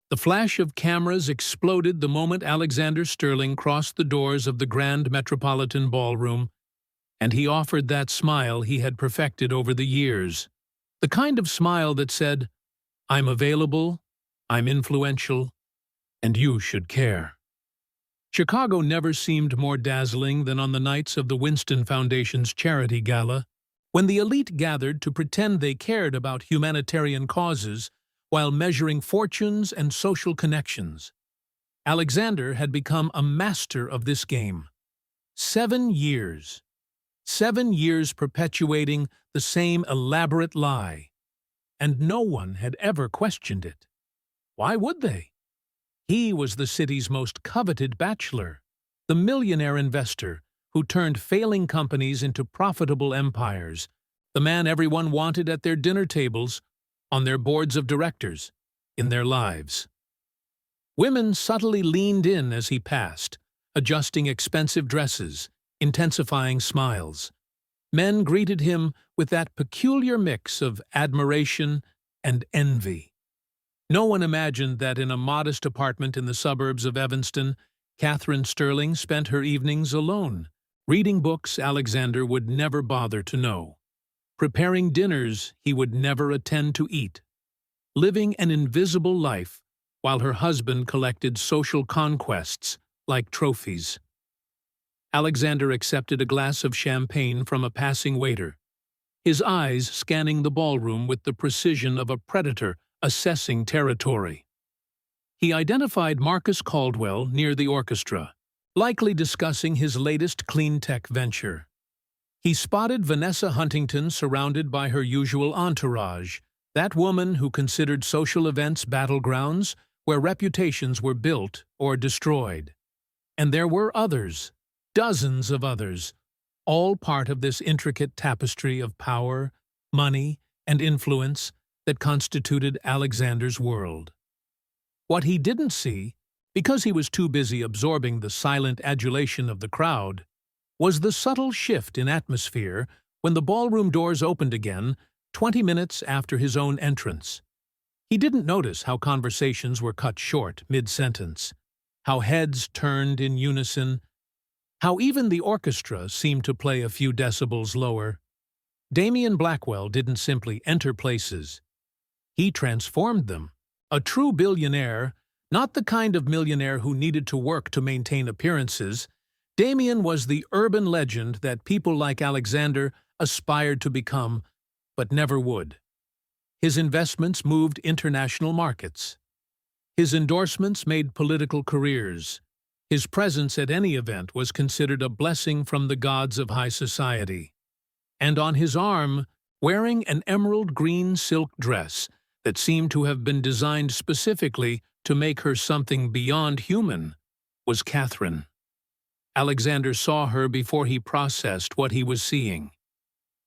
The flash of cameras exploded the moment Alexander Sterling crossed the doors of the Grand Metropolitan Ballroom, and he offered that smile he had perfected over the years. The kind of smile that said, "I'm available, I'm influential, and you should care." Chicago never seemed more dazzling than on the nights of the Winston Foundation's charity gala, when the elite gathered to pretend they cared about humanitarian causes while measuring fortunes and social connections. Alexander had become a master of this game. 7 years. 7 years perpetuating the same elaborate lie. And no one had ever questioned it. Why would they? He was the city's most coveted bachelor, the millionaire investor who turned failing companies into profitable empires, the man everyone wanted at their dinner tables, on their boards of directors, in their lives. Women subtly leaned in as he passed, adjusting expensive dresses, intensifying smiles. Men greeted him with that peculiar mix of admiration and envy. No one imagined that in a modest apartment in the suburbs of Evanston, Catherine Sterling spent her evenings alone, reading books Alexander would never bother to know, preparing dinners he would never attend to eat, living an invisible life while her husband collected social conquests like trophies. Alexander accepted a glass of champagne from a passing waiter, his eyes scanning the ballroom with the precision of a predator assessing territory. He identified Marcus Caldwell near the orchestra, likely discussing his latest clean tech venture. He spotted Vanessa Huntington surrounded by her usual entourage, that woman who considered social events battlegrounds where reputations were built or destroyed. And there were others, dozens of others, all part of this intricate tapestry of power, money, and influence that constituted Alexander's world. What he didn't see, because he was too busy absorbing the silent adulation of the crowd, was the subtle shift in atmosphere when the ballroom doors opened again 20 minutes after his own entrance. He didn't notice how conversations were cut short mid-sentence, how heads turned in unison, how even the orchestra seemed to play a few decibels lower. Damian Blackwell didn't simply enter places. He transformed them. A true billionaire, not the kind of millionaire who needed to work to maintain appearances, Damian was the urban legend that people like Alexander aspired to become, but never would. His investments moved international markets. His endorsements made political careers. His presence at any event was considered a blessing from the gods of high society. And on his arm, wearing an emerald green silk dress that seemed to have been designed specifically to make her something beyond human, was Catherine. Alexander saw her before he processed what he was seeing.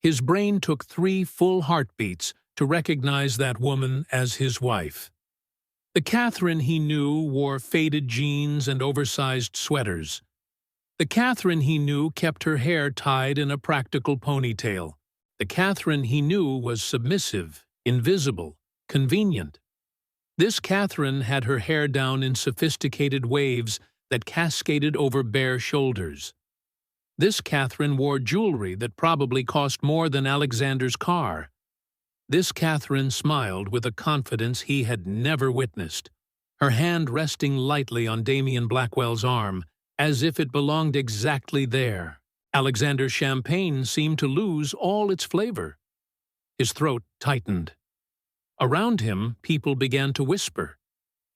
His brain took 3 full heartbeats to recognize that woman as his wife. The Catherine he knew wore faded jeans and oversized sweaters. The Catherine he knew kept her hair tied in a practical ponytail. The Catherine he knew was submissive, invisible, convenient. This Catherine had her hair down in sophisticated waves that cascaded over bare shoulders. This Catherine wore jewelry that probably cost more than Alexander's car. This Catherine smiled with a confidence he had never witnessed, her hand resting lightly on Damian Blackwell's arm, as if it belonged exactly there. Alexander's champagne seemed to lose all its flavor. His throat tightened. Around him, people began to whisper,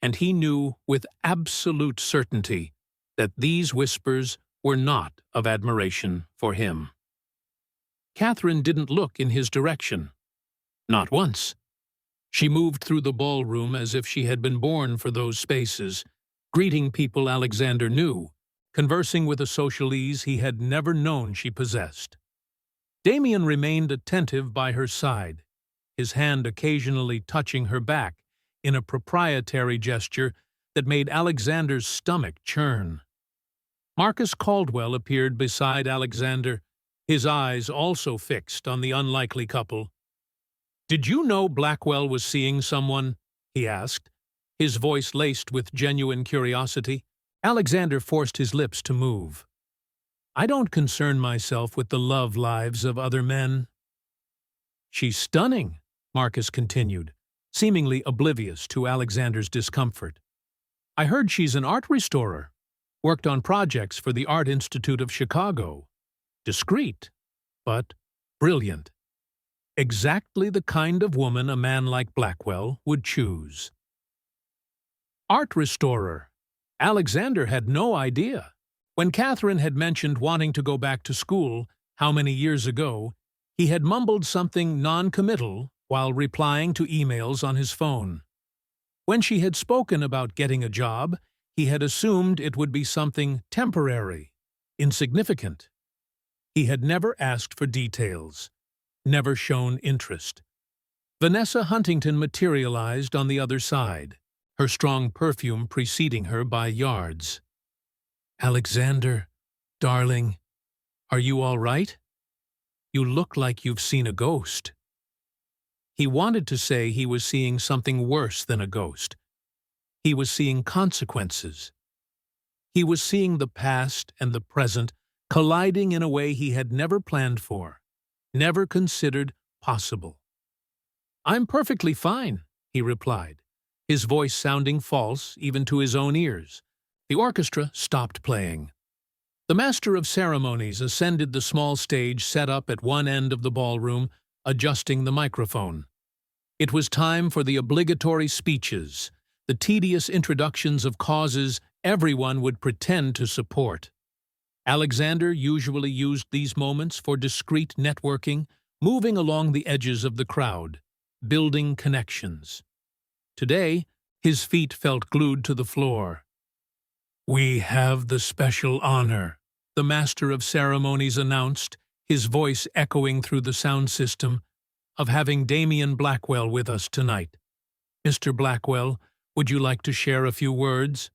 and he knew with absolute certainty that these whispers were not of admiration for him. Catherine didn't look in his direction. Not once. She moved through the ballroom as if she had been born for those spaces, greeting people Alexander knew, conversing with a social ease he had never known she possessed. Damian remained attentive by her side, his hand occasionally touching her back in a proprietary gesture that made Alexander's stomach churn. Marcus Caldwell appeared beside Alexander, his eyes also fixed on the unlikely couple. "Did you know Blackwell was seeing someone?" he asked. his voice laced with genuine curiosity. Alexander forced his lips to move. "I don't concern myself with the love lives of other men." "She's stunning," Marcus continued, seemingly oblivious to Alexander's discomfort. "I heard she's an art restorer, worked on projects for the Art Institute of Chicago. Discreet, but brilliant. Exactly the kind of woman a man like Blackwell would choose." Art restorer. Alexander had no idea. When Catherine had mentioned wanting to go back to school, how many years ago, he had mumbled something non-committal while replying to emails on his phone. When she had spoken about getting a job, he had assumed it would be something temporary, insignificant. He had never asked for details, never shown interest. Vanessa Huntington materialized on the other side, her strong perfume preceding her by yards. "Alexander, darling, are you all right? You look like you've seen a ghost." He wanted to say he was seeing something worse than a ghost. He was seeing consequences. He was seeing the past and the present colliding in a way he had never planned for, never considered possible. "I'm perfectly fine," he replied, his voice sounding false even to his own ears. The orchestra stopped playing. The master of ceremonies ascended the small stage set up at one end of the ballroom, adjusting the microphone. It was time for the obligatory speeches, the tedious introductions of causes everyone would pretend to support. Alexander usually used these moments for discreet networking, moving along the edges of the crowd, building connections. Today, his feet felt glued to the floor. "We have the special honor," the master of ceremonies announced, his voice echoing through the sound system, "of having Damien Blackwell with us tonight. Mr. Blackwell, would you like to share a few words?"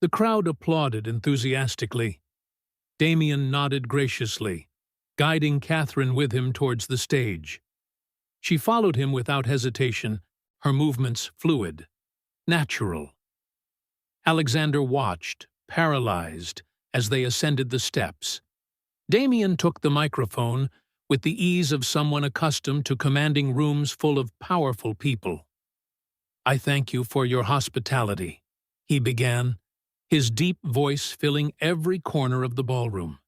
The crowd applauded enthusiastically. Damien nodded graciously, guiding Catherine with him towards the stage. She followed him without hesitation, her movements fluid, natural. Alexander watched, paralyzed, as they ascended the steps. Damien took the microphone with the ease of someone accustomed to commanding rooms full of powerful people. "I thank you for your hospitality," he began, his deep voice filling every corner of the ballroom.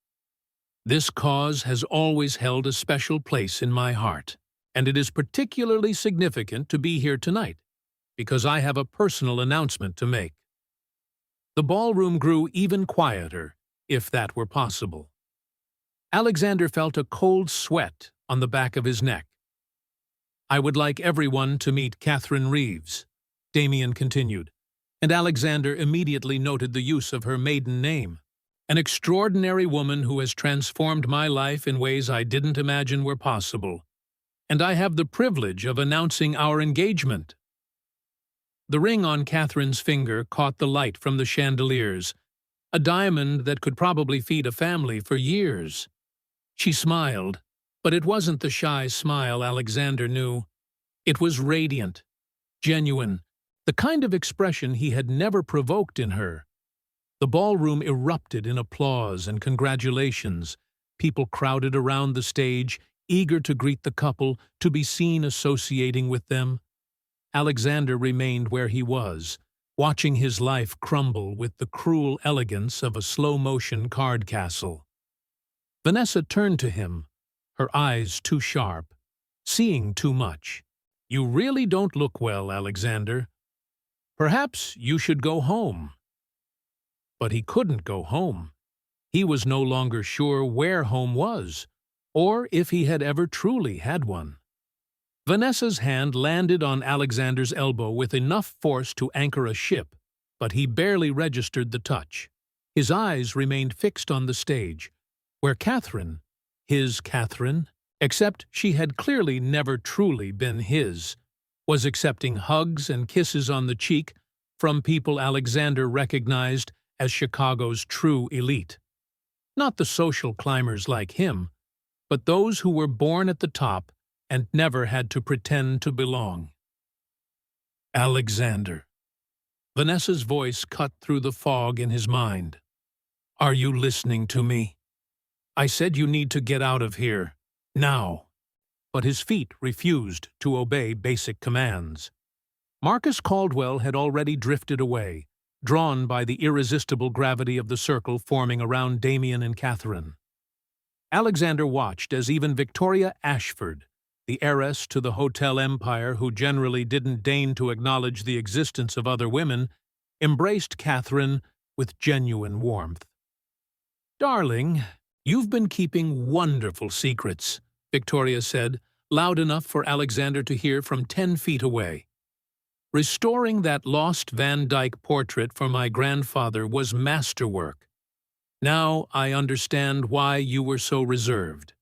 "This cause has always held a special place in my heart, and it is particularly significant to be here tonight, because I have a personal announcement to make." The ballroom grew even quieter, if that were possible. Alexander felt a cold sweat on the back of his neck. "I would like everyone to meet Catherine Reeves," Damien continued, and Alexander immediately noted the use of her maiden name. "An extraordinary woman who has transformed my life in ways I didn't imagine were possible. And I have the privilege of announcing our engagement." The ring on Catherine's finger caught the light from the chandeliers, a diamond that could probably feed a family for years. She smiled, but it wasn't the shy smile Alexander knew. It was radiant, genuine, the kind of expression he had never provoked in her. The ballroom erupted in applause and congratulations. People crowded around the stage, eager to greet the couple, to be seen associating with them. Alexander remained where he was, watching his life crumble with the cruel elegance of a slow-motion card castle. Vanessa turned to him, her eyes too sharp, seeing too much. "You really don't look well, Alexander. Perhaps you should go home." But he couldn't go home. He was no longer sure where home was, or if he had ever truly had one. Vanessa's hand landed on Alexander's elbow with enough force to anchor a ship, but he barely registered the touch. His eyes remained fixed on the stage, where Catherine, his Catherine, except she had clearly never truly been his, was accepting hugs and kisses on the cheek from people Alexander recognized as Chicago's true elite. Not the social climbers like him, but those who were born at the top and never had to pretend to belong. "Alexander," Vanessa's voice cut through the fog in his mind. "Are you listening to me? I said you need to get out of here. Now." But his feet refused to obey basic commands. Marcus Caldwell had already drifted away, drawn by the irresistible gravity of the circle forming around Damien and Catherine. Alexander watched as even Victoria Ashford, the heiress to the hotel empire who generally didn't deign to acknowledge the existence of other women, embraced Catherine with genuine warmth. "Darling, you've been keeping wonderful secrets," Victoria said, loud enough for Alexander to hear from 10 feet away. "Restoring that lost Van Dyck portrait for my grandfather was masterwork. Now I understand why you were so reserved.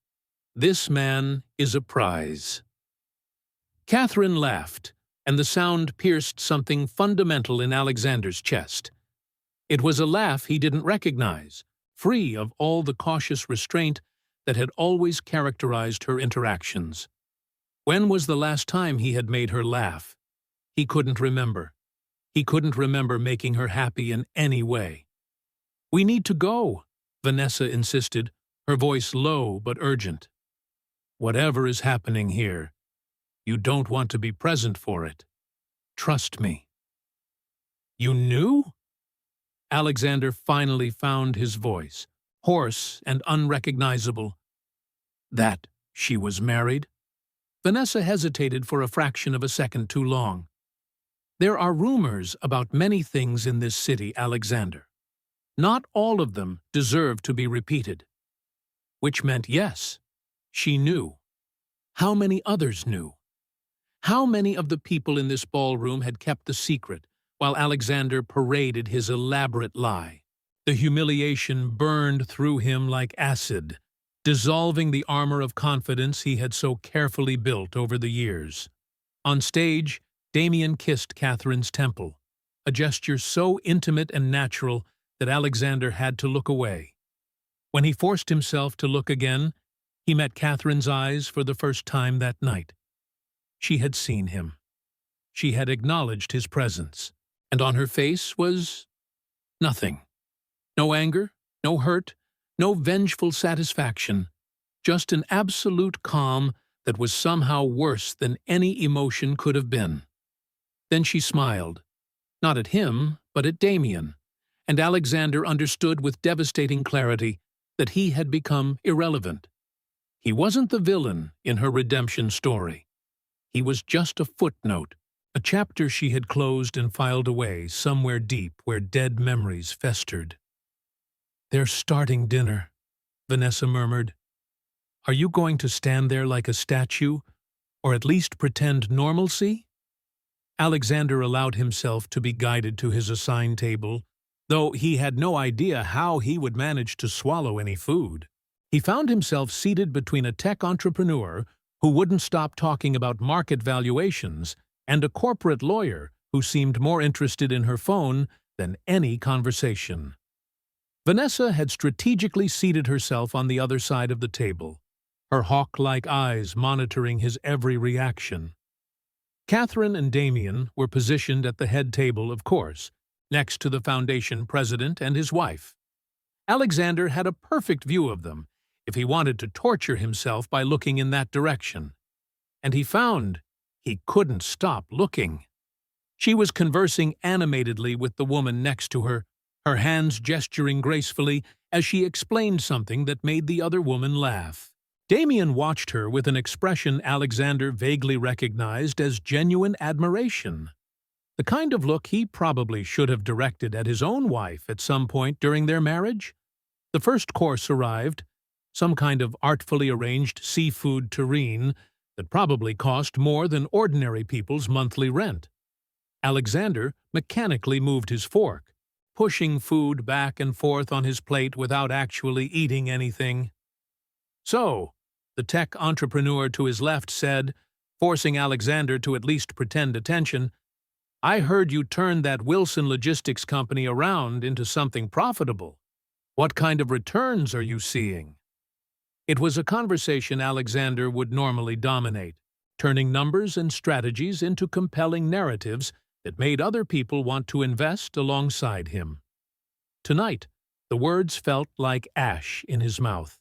This man is a prize." Catherine laughed, and the sound pierced something fundamental in Alexander's chest. It was a laugh he didn't recognize, free of all the cautious restraint that had always characterized her interactions. When was the last time he had made her laugh? He couldn't remember. He couldn't remember making her happy in any way. "We need to go," Vanessa insisted, her voice low but urgent. "Whatever is happening here, you don't want to be present for it. Trust me." "You knew?" Alexander finally found his voice, hoarse and unrecognizable. "That she was married?" Vanessa hesitated for a fraction of a second too long. "There are rumors about many things in this city, Alexander. Not all of them deserve to be repeated." Which meant yes, she knew. How many others knew? How many of the people in this ballroom had kept the secret while Alexander paraded his elaborate lie? The humiliation burned through him like acid, dissolving the armor of confidence he had so carefully built over the years. On stage, Damien kissed Catherine's temple, a gesture so intimate and natural that Alexander had to look away. When he forced himself to look again, he met Catherine's eyes for the first time that night. She had seen him. She had acknowledged his presence, and on her face was nothing. No anger, no hurt, no vengeful satisfaction, just an absolute calm that was somehow worse than any emotion could have been. Then she smiled, not at him, but at Damien, and Alexander understood with devastating clarity that he had become irrelevant. He wasn't the villain in her redemption story. He was just a footnote, a chapter she had closed and filed away somewhere deep where dead memories festered. "They're starting dinner," Vanessa murmured. "Are you going to stand there like a statue, or at least pretend normalcy?" Alexander allowed himself to be guided to his assigned table, though he had no idea how he would manage to swallow any food. He found himself seated between a tech entrepreneur who wouldn't stop talking about market valuations and a corporate lawyer who seemed more interested in her phone than any conversation. Vanessa had strategically seated herself on the other side of the table, her hawk-like eyes monitoring his every reaction. Catherine and Damien were positioned at the head table, of course, next to the foundation president and his wife. Alexander had a perfect view of them if he wanted to torture himself by looking in that direction. And he found he couldn't stop looking. She was conversing animatedly with the woman next to her, her hands gesturing gracefully as she explained something that made the other woman laugh. Damien watched her with an expression Alexander vaguely recognized as genuine admiration. The kind of look he probably should have directed at his own wife at some point during their marriage. The first course arrived, some kind of artfully arranged seafood terrine that probably cost more than ordinary people's monthly rent. Alexander mechanically moved his fork, pushing food back and forth on his plate without actually eating anything. "So," the tech entrepreneur to his left said, forcing Alexander to at least pretend attention, "I heard you turned that Wilson Logistics company around into something profitable. What kind of returns are you seeing?" It was a conversation Alexander would normally dominate, turning numbers and strategies into compelling narratives It made other people want to invest alongside him. Tonight, the words felt like ash in his mouth.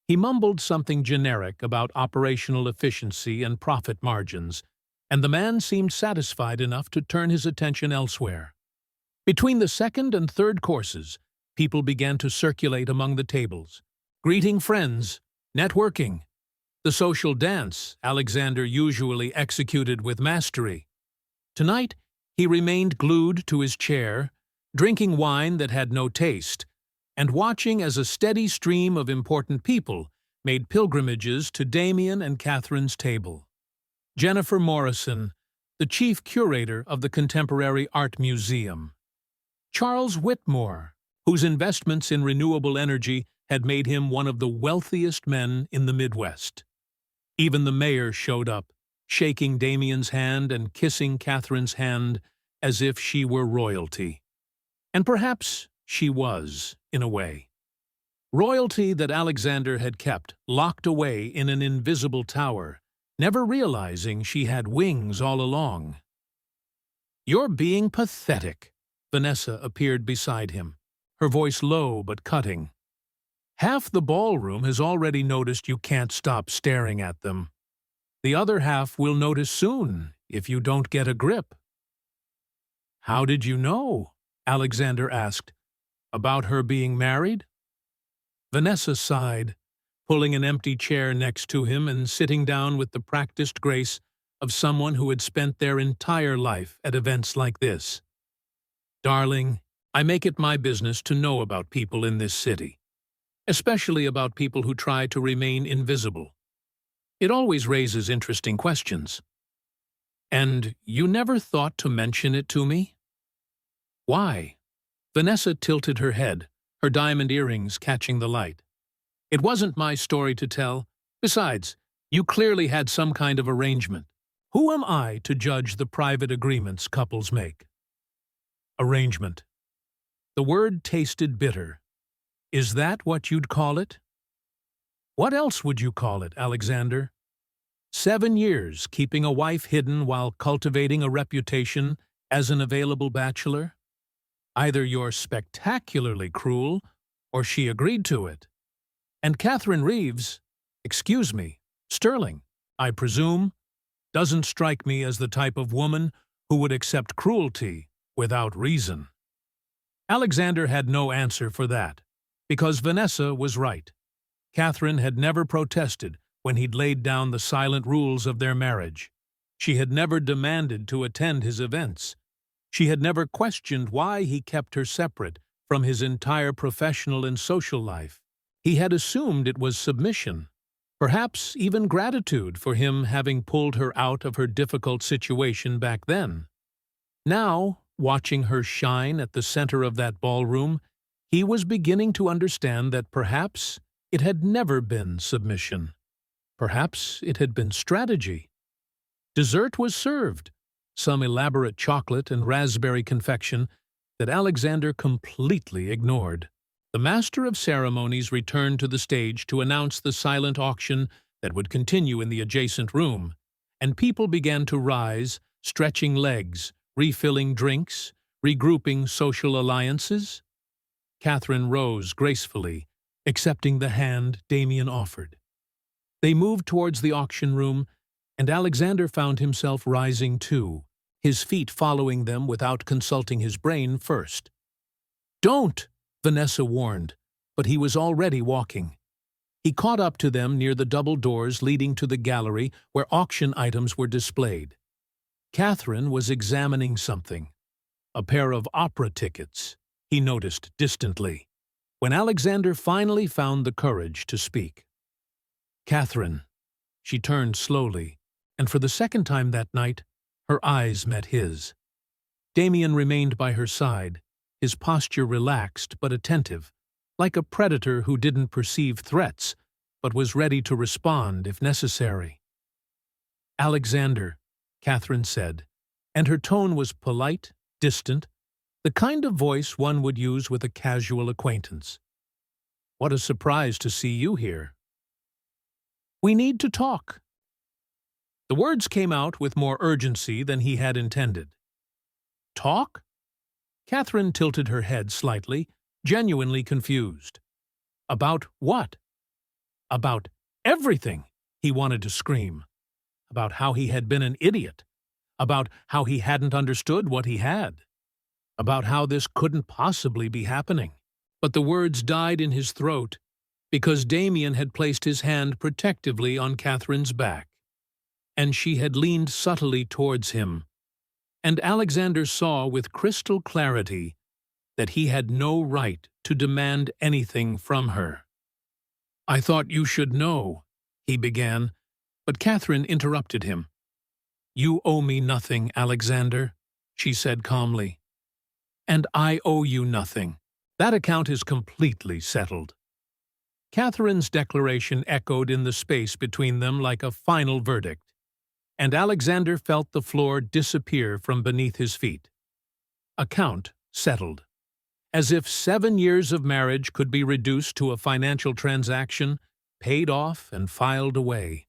He mumbled something generic about operational efficiency and profit margins, and the man seemed satisfied enough to turn his attention elsewhere. Between the second and third courses, people began to circulate among the tables, greeting friends, networking. The social dance Alexander usually executed with mastery. Tonight, he remained glued to his chair, drinking wine that had no taste, and watching as a steady stream of important people made pilgrimages to Damien and Catherine's table. Jennifer Morrison, the chief curator of the Contemporary Art Museum. Charles Whitmore, whose investments in renewable energy had made him one of the wealthiest men in the Midwest. Even the mayor showed up, shaking Damien's hand and kissing Catherine's hand as if she were royalty. And perhaps she was, in a way. Royalty that Alexander had kept locked away in an invisible tower, never realizing she had wings all along. "You're being pathetic." Vanessa appeared beside him, her voice low but cutting. "Half the ballroom has already noticed you can't stop staring at them. The other half will notice soon if you don't get a grip." "How did you know?" Alexander asked. "About her being married?" Vanessa sighed, pulling an empty chair next to him and sitting down with the practiced grace of someone who had spent their entire life at events like this. "Darling, I make it my business to know about people in this city, especially about people who try to remain invisible. It always raises interesting questions. And you never thought to mention it to me?" "Why?" Vanessa tilted her head, her diamond earrings catching the light. "It wasn't my story to tell. Besides, you clearly had some kind of arrangement. Who am I to judge the private agreements couples make?" Arrangement. The word tasted bitter. Is that what you'd call it? What else would you call it, Alexander? 7 years keeping a wife hidden while cultivating a reputation as an available bachelor? Either you're spectacularly cruel, or she agreed to it. And Catherine Reeves, excuse me, Sterling, I presume, doesn't strike me as the type of woman who would accept cruelty without reason. Alexander had no answer for that, because Vanessa was right. Catherine had never protested when he'd laid down the silent rules of their marriage. She had never demanded to attend his events. She had never questioned why he kept her separate from his entire professional and social life. He had assumed it was submission, perhaps even gratitude for him having pulled her out of her difficult situation back then. Now, watching her shine at the center of that ballroom, he was beginning to understand that perhaps it had never been submission. Perhaps it had been strategy. Dessert was served, some elaborate chocolate and raspberry confection that Alexander completely ignored. The master of ceremonies returned to the stage to announce the silent auction that would continue in the adjacent room, and people began to rise, stretching legs, refilling drinks, regrouping social alliances. Catherine rose gracefully, accepting the hand Damien offered. They moved towards the auction room, and Alexander found himself rising too, his feet following them without consulting his brain first. "Don't!" Vanessa warned, but he was already walking. He caught up to them near the double doors leading to the gallery where auction items were displayed. Catherine was examining something. A pair of opera tickets, he noticed distantly, when Alexander finally found the courage to speak. "Catherine." She turned slowly, and for the second time that night, her eyes met his. Damien remained by her side, his posture relaxed but attentive, like a predator who didn't perceive threats, but was ready to respond if necessary. "Alexander," Catherine said, and her tone was polite, distant, the kind of voice one would use with a casual acquaintance. "What a surprise to see you here." "We need to talk." The words came out with more urgency than he had intended. Talk? Catherine tilted her head slightly, genuinely confused. About what? About everything, he wanted to scream. About how he had been an idiot. About how he hadn't understood what he had. About how this couldn't possibly be happening. But the words died in his throat because Damien had placed his hand protectively on Catherine's back, and she had leaned subtly towards him, and Alexander saw with crystal clarity that he had no right to demand anything from her. "I thought you should know," he began, but Catherine interrupted him. "You owe me nothing, Alexander," she said calmly. "And I owe you nothing. That account is completely settled." Catherine's declaration echoed in the space between them like a final verdict, and Alexander felt the floor disappear from beneath his feet. Account settled. As if 7 years of marriage could be reduced to a financial transaction, paid off and filed away.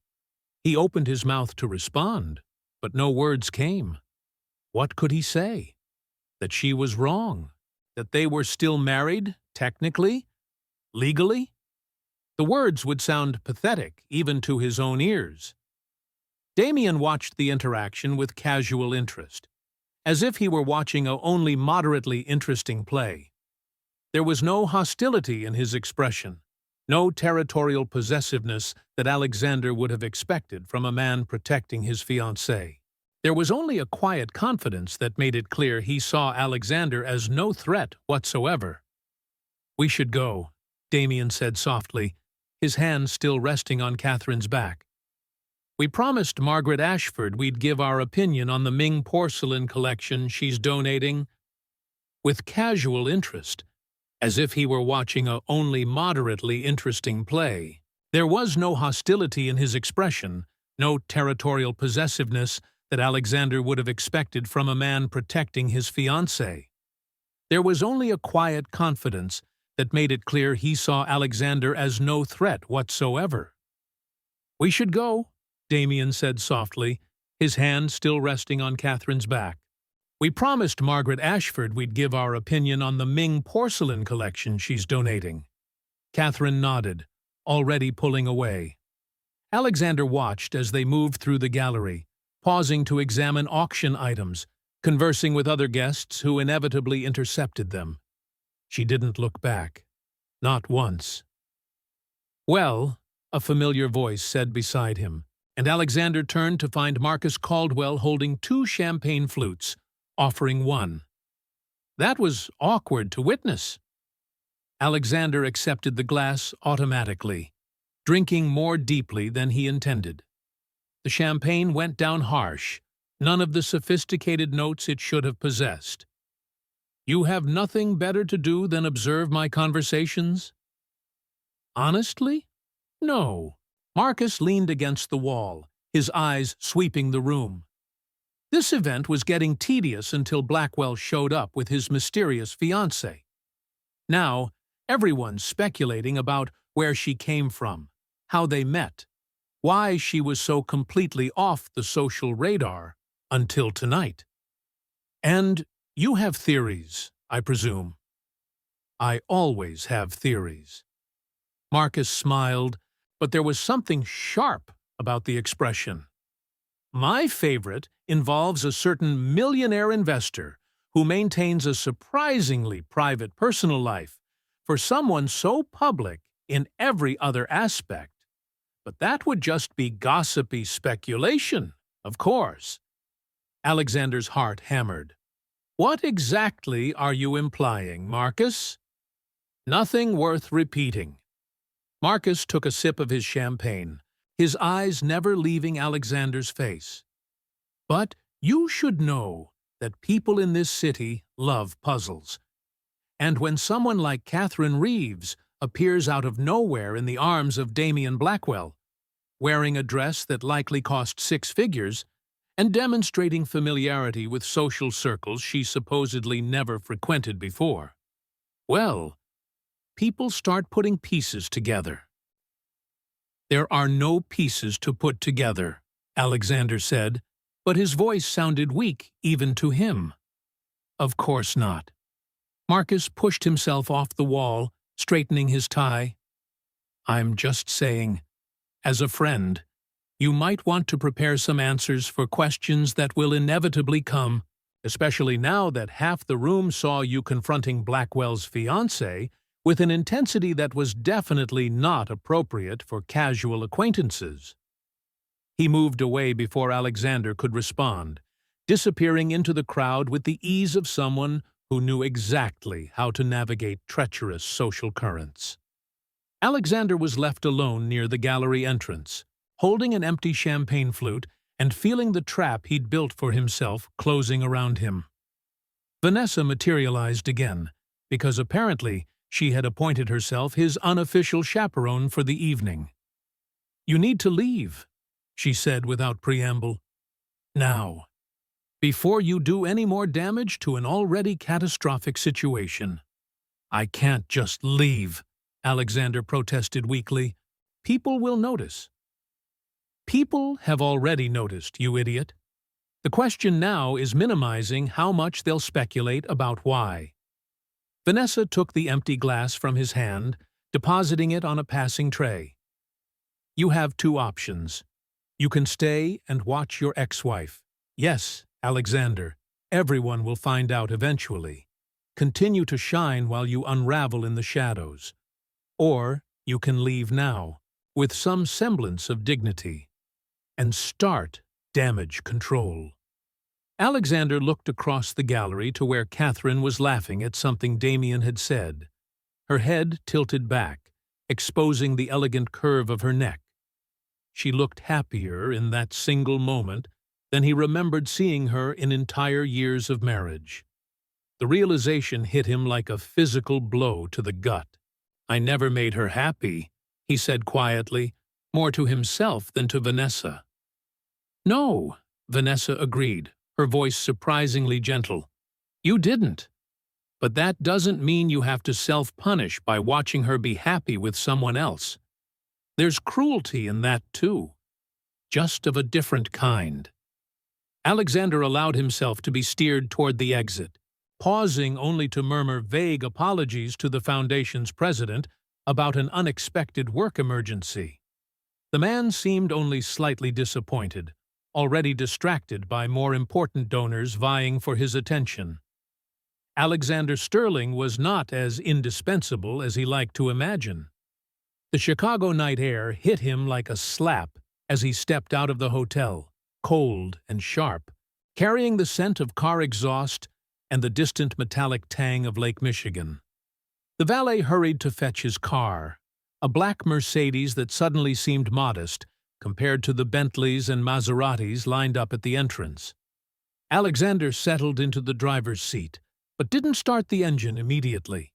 He opened his mouth to respond, but no words came. What could he say? That she was wrong? That they were still married, technically? Legally? The words would sound pathetic, even to his own ears. Damien watched the interaction with casual interest, as if he were watching a only moderately interesting play. There was no hostility in his expression, no territorial possessiveness that Alexander would have expected from a man protecting his fiancée. There was only a quiet confidence that made it clear he saw Alexander as no threat whatsoever. "We should go," Damien said softly, his hand still resting on Catherine's back. "We promised Margaret Ashford we'd give our opinion on the Ming porcelain collection she's donating." With casual interest, as if he were watching a only moderately interesting play. There was no hostility in his expression, no territorial possessiveness that Alexander would have expected from a man protecting his fiancée. There was only a quiet confidence that made it clear he saw Alexander as no threat whatsoever. "We should go," Damien said softly, his hand still resting on Catherine's back. "We promised Margaret Ashford we'd give our opinion on the Ming porcelain collection she's donating." Catherine nodded, already pulling away. Alexander watched as they moved through the gallery, pausing to examine auction items, conversing with other guests who inevitably intercepted them. She didn't look back. Not once. "Well," a familiar voice said beside him, and Alexander turned to find Marcus Caldwell holding 2 champagne flutes, offering one. That was awkward to witness. Alexander accepted the glass automatically, drinking more deeply than he intended. The champagne went down harsh, none of the sophisticated notes it should have possessed. "You have nothing better to do than observe my conversations?" "Honestly? No." Marcus leaned against the wall, his eyes sweeping the room. This event was getting tedious until Blackwell showed up with his mysterious fiancée. Now, everyone's speculating about where she came from, how they met, why she was so completely off the social radar until tonight. "And you have theories, I presume." "I always have theories." Marcus smiled, but there was something sharp about the expression. "My favorite involves a certain millionaire investor who maintains a surprisingly private personal life for someone so public in every other aspect. But that would just be gossipy speculation, of course." Alexander's heart hammered. "What exactly are you implying, Marcus?" "Nothing worth repeating." Marcus took a sip of his champagne, his eyes never leaving Alexander's face. "But you should know that people in this city love puzzles. And when someone like Catherine Reeves appears out of nowhere in the arms of Damien Blackwell, wearing a dress that likely cost 6 figures, and demonstrating familiarity with social circles she supposedly never frequented before, well, people start putting pieces together." "There are no pieces to put together," Alexander said, but his voice sounded weak even to him. Of course not. Marcus pushed himself off the wall, straightening his tie. I'm just saying, as a friend, you might want to prepare some answers for questions that will inevitably come, especially now that half the room saw you confronting Blackwell's fiancée with an intensity that was definitely not appropriate for casual acquaintances. He moved away before Alexander could respond, disappearing into the crowd with the ease of someone who knew exactly how to navigate treacherous social currents. Alexander was left alone near the gallery entrance, holding an empty champagne flute and feeling the trap he'd built for himself closing around him. Vanessa materialized again, because apparently she had appointed herself his unofficial chaperone for the evening. "You need to leave," she said without preamble. "Now, before you do any more damage to an already catastrophic situation." "I can't just leave," Alexander protested weakly. "People will notice." "People have already noticed, you idiot. The question now is minimizing how much they'll speculate about why." Vanessa took the empty glass from his hand, depositing it on a passing tray. "You have two options. You can stay and watch your ex-wife. Yes, Alexander, everyone will find out eventually. Continue to shine while you unravel in the shadows. Or you can leave now, with some semblance of dignity, and start damage control." Alexander looked across the gallery to where Catherine was laughing at something Damien had said, her head tilted back, exposing the elegant curve of her neck. She looked happier in that single moment than he remembered seeing her in entire years of marriage. The realization hit him like a physical blow to the gut. "I never made her happy," he said quietly, more to himself than to Vanessa. "No," Vanessa agreed, her voice surprisingly gentle. "You didn't. But that doesn't mean you have to self-punish by watching her be happy with someone else. There's cruelty in that too, just of a different kind." Alexander allowed himself to be steered toward the exit, pausing only to murmur vague apologies to the Foundation's president about an unexpected work emergency. The man seemed only slightly disappointed, already distracted by more important donors vying for his attention. Alexander Sterling was not as indispensable as he liked to imagine. The Chicago night air hit him like a slap as he stepped out of the hotel, cold and sharp, carrying the scent of car exhaust and the distant metallic tang of Lake Michigan. The valet hurried to fetch his car, a black Mercedes that suddenly seemed modest compared to the Bentleys and Maseratis lined up at the entrance. Alexander settled into the driver's seat, but didn't start the engine immediately.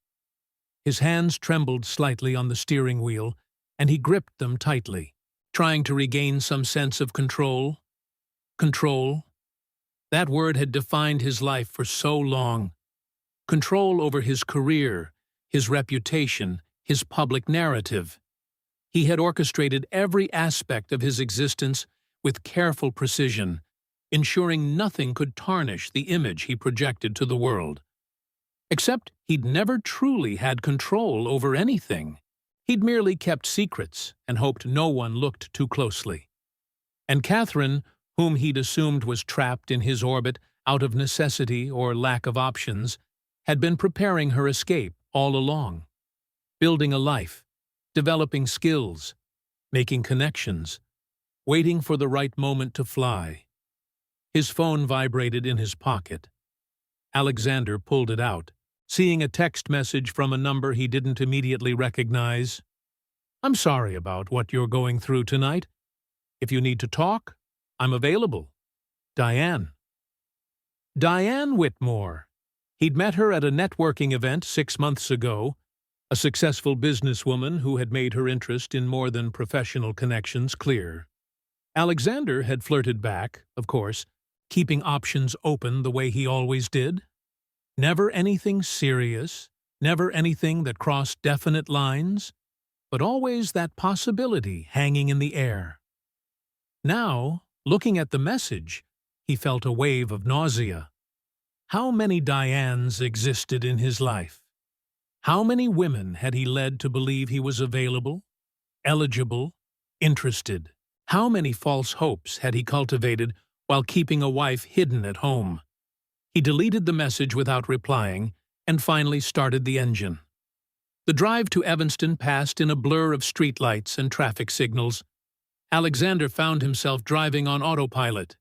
His hands trembled slightly on the steering wheel, and he gripped them tightly, trying to regain some sense of control. Control. That word had defined his life for so long. Control over his career, his reputation, his public narrative. He had orchestrated every aspect of his existence with careful precision, ensuring nothing could tarnish the image he projected to the world. Except he'd never truly had control over anything. He'd merely kept secrets and hoped no one looked too closely. And Catherine, whom he'd assumed was trapped in his orbit out of necessity or lack of options, had been preparing her escape all along, building a life, developing skills, making connections, waiting for the right moment to fly. His phone vibrated in his pocket. Alexander pulled it out, seeing a text message from a number he didn't immediately recognize. "I'm sorry about what you're going through tonight. If you need to talk, I'm available. Diane." Diane Whitmore. He'd met her at a networking event 6 months ago, a successful businesswoman who had made her interest in more than professional connections clear. Alexander had flirted back, of course, keeping options open the way he always did. Never anything serious, never anything that crossed definite lines, but always that possibility hanging in the air. Now, looking at the message, he felt a wave of nausea. How many Dianes existed in his life? How many women had he led to believe he was available, eligible, interested? How many false hopes had he cultivated while keeping a wife hidden at home? He deleted the message without replying and finally started the engine. The drive to Evanston passed in a blur of streetlights and traffic signals. Alexander found himself driving on autopilot,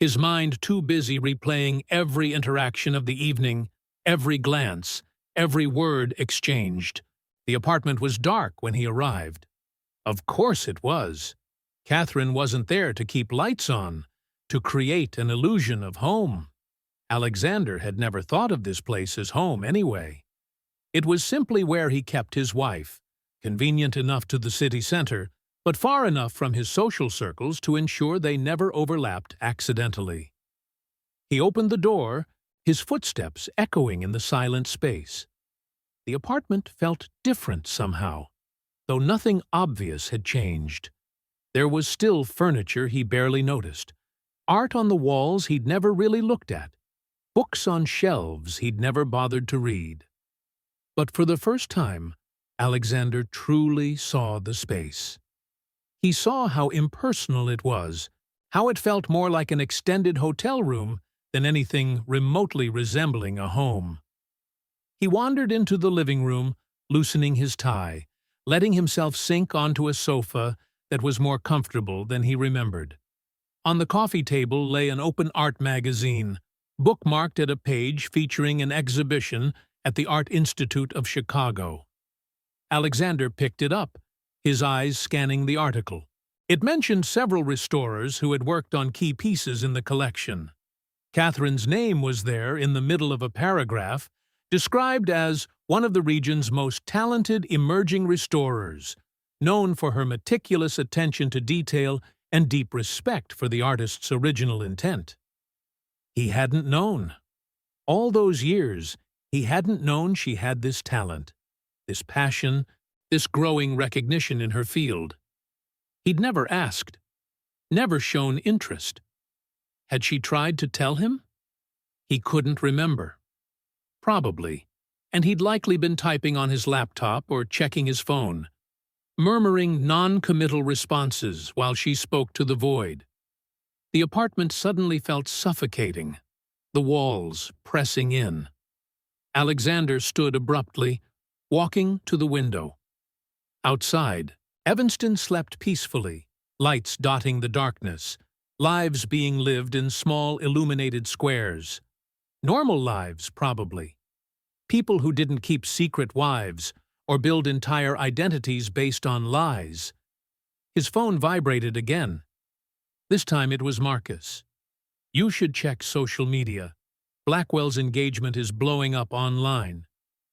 his mind too busy replaying every interaction of the evening, every glance, every word exchanged. The apartment was dark when he arrived. Of course it was. Catherine wasn't there to keep lights on, to create an illusion of home. Alexander had never thought of this place as home anyway. It was simply where he kept his wife, convenient enough to the city center, but far enough from his social circles to ensure they never overlapped accidentally. He opened the door, his footsteps echoing in the silent space. The apartment felt different somehow, though nothing obvious had changed. There was still furniture he barely noticed, art on the walls he'd never really looked at, books on shelves he'd never bothered to read. But for the first time, Alexander truly saw the space. He saw how impersonal it was, how it felt more like an extended hotel room than anything remotely resembling a home. He wandered into the living room, loosening his tie, letting himself sink onto a sofa that was more comfortable than he remembered. On the coffee table lay an open art magazine, bookmarked at a page featuring an exhibition at the Art Institute of Chicago. Alexander picked it up, his eyes scanning the article. It mentioned several restorers who had worked on key pieces in the collection. Catherine's name was there in the middle of a paragraph, described as one of the region's most talented emerging restorers, known for her meticulous attention to detail and deep respect for the artist's original intent. He hadn't known. All those years, he hadn't known she had this talent, this passion, this growing recognition in her field. He'd never asked, never shown interest. Had she tried to tell him? He couldn't remember. Probably, and he'd likely been typing on his laptop or checking his phone, murmuring non-committal responses while she spoke to the void. The apartment suddenly felt suffocating, the walls pressing in. Alexander stood abruptly, walking to the window. Outside, Evanston slept peacefully, lights dotting the darkness, lives being lived in small illuminated squares. Normal lives, probably. People who didn't keep secret wives or build entire identities based on lies. His phone vibrated again. This time it was Marcus. "You should check social media. Blackwell's engagement is blowing up online.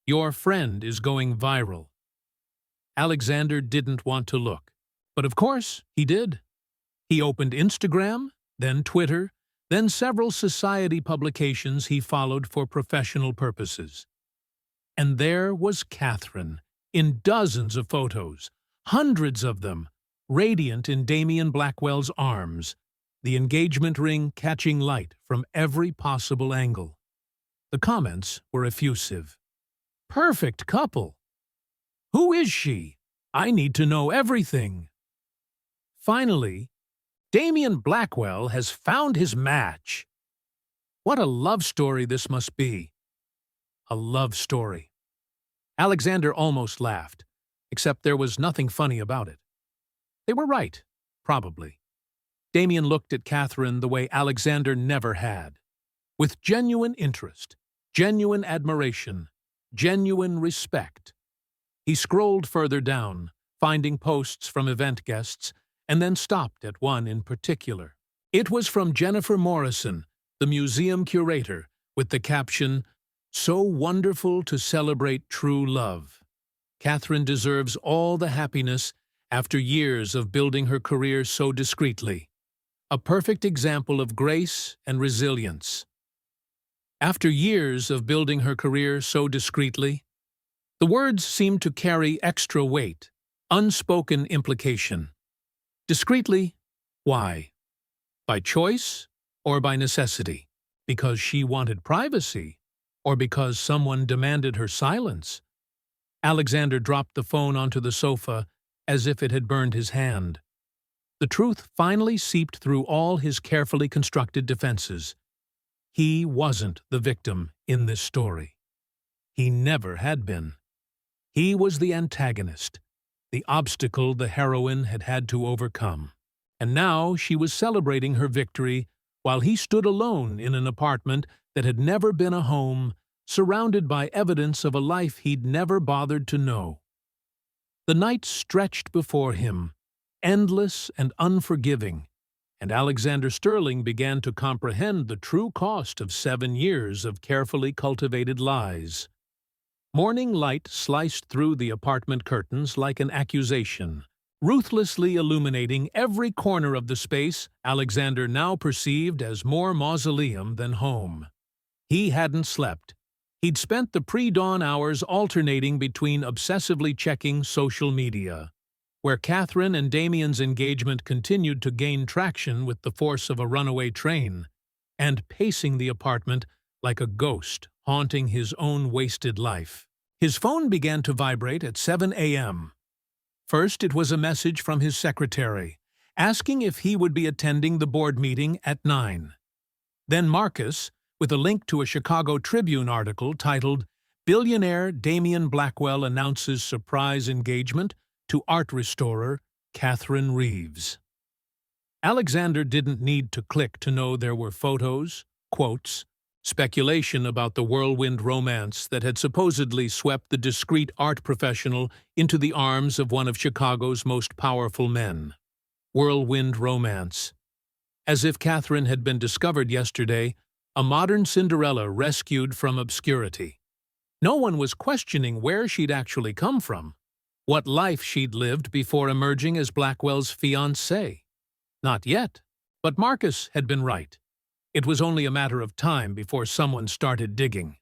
Your friend is going viral." Alexander didn't want to look, but of course he did. He opened Instagram, then Twitter, then several society publications he followed for professional purposes. And there was Catherine, in dozens of photos, hundreds of them, radiant in Damien Blackwell's arms, the engagement ring catching light from every possible angle. The comments were effusive. "Perfect couple! Who is she? I need to know everything." Finally, Damien Blackwell has found his match. What a love story this must be. A love story. Alexander almost laughed, except there was nothing funny about it. They were right, probably. Damien looked at Catherine the way Alexander never had, with genuine interest, genuine admiration, genuine respect. He scrolled further down, finding posts from event guests, and then stopped at one in particular. It was from Jennifer Morrison, the museum curator, with the caption, "So wonderful to celebrate true love. Catherine deserves all the happiness after years of building her career so discreetly. A perfect example of grace and resilience." After years of building her career so discreetly, the words seemed to carry extra weight, unspoken implication. Discreetly, why? By choice or by necessity? Because she wanted privacy? Or because someone demanded her silence? Alexander dropped the phone onto the sofa as if it had burned his hand. The truth finally seeped through all his carefully constructed defenses. He wasn't the victim in this story. He never had been. He was the antagonist, the obstacle the heroine had had to overcome. And now she was celebrating her victory while he stood alone in an apartment that had never been a home, surrounded by evidence of a life he'd never bothered to know. The night stretched before him, endless and unforgiving, and Alexander Sterling began to comprehend the true cost of 7 years of carefully cultivated lies. Morning light sliced through the apartment curtains like an accusation, ruthlessly illuminating every corner of the space Alexander now perceived as more mausoleum than home. He hadn't slept. He'd spent the pre-dawn hours alternating between obsessively checking social media, where Catherine and Damien's engagement continued to gain traction with the force of a runaway train, and pacing the apartment like a ghost haunting his own wasted life. His phone began to vibrate at 7 a.m. First, it was a message from his secretary, asking if he would be attending the board meeting at 9. Then Marcus, with a link to a Chicago Tribune article titled, "Billionaire Damien Blackwell Announces Surprise Engagement to Art Restorer Catherine Reeves." Alexander didn't need to click to know there were photos, quotes, speculation about the whirlwind romance that had supposedly swept the discreet art professional into the arms of one of Chicago's most powerful men. Whirlwind romance. As if Catherine had been discovered yesterday, a modern Cinderella rescued from obscurity. No one was questioning where she'd actually come from, what life she'd lived before emerging as Blackwell's fiancée. Not yet, but Marcus had been right. It was only a matter of time before someone started digging.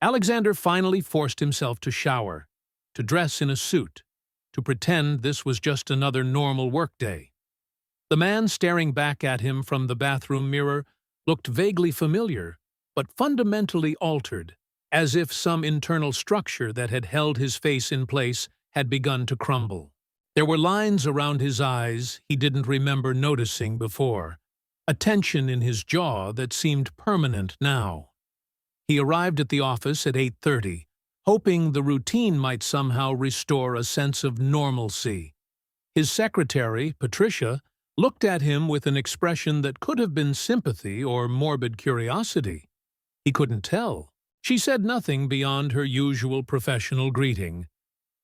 Alexander finally forced himself to shower, to dress in a suit, to pretend this was just another normal workday. The man staring back at him from the bathroom mirror looked vaguely familiar, but fundamentally altered, as if some internal structure that had held his face in place had begun to crumble. There were lines around his eyes he didn't remember noticing before, a tension in his jaw that seemed permanent now. He arrived at the office at 8:30, hoping the routine might somehow restore a sense of normalcy. His secretary, Patricia, looked at him with an expression that could have been sympathy or morbid curiosity. He couldn't tell. She said nothing beyond her usual professional greeting,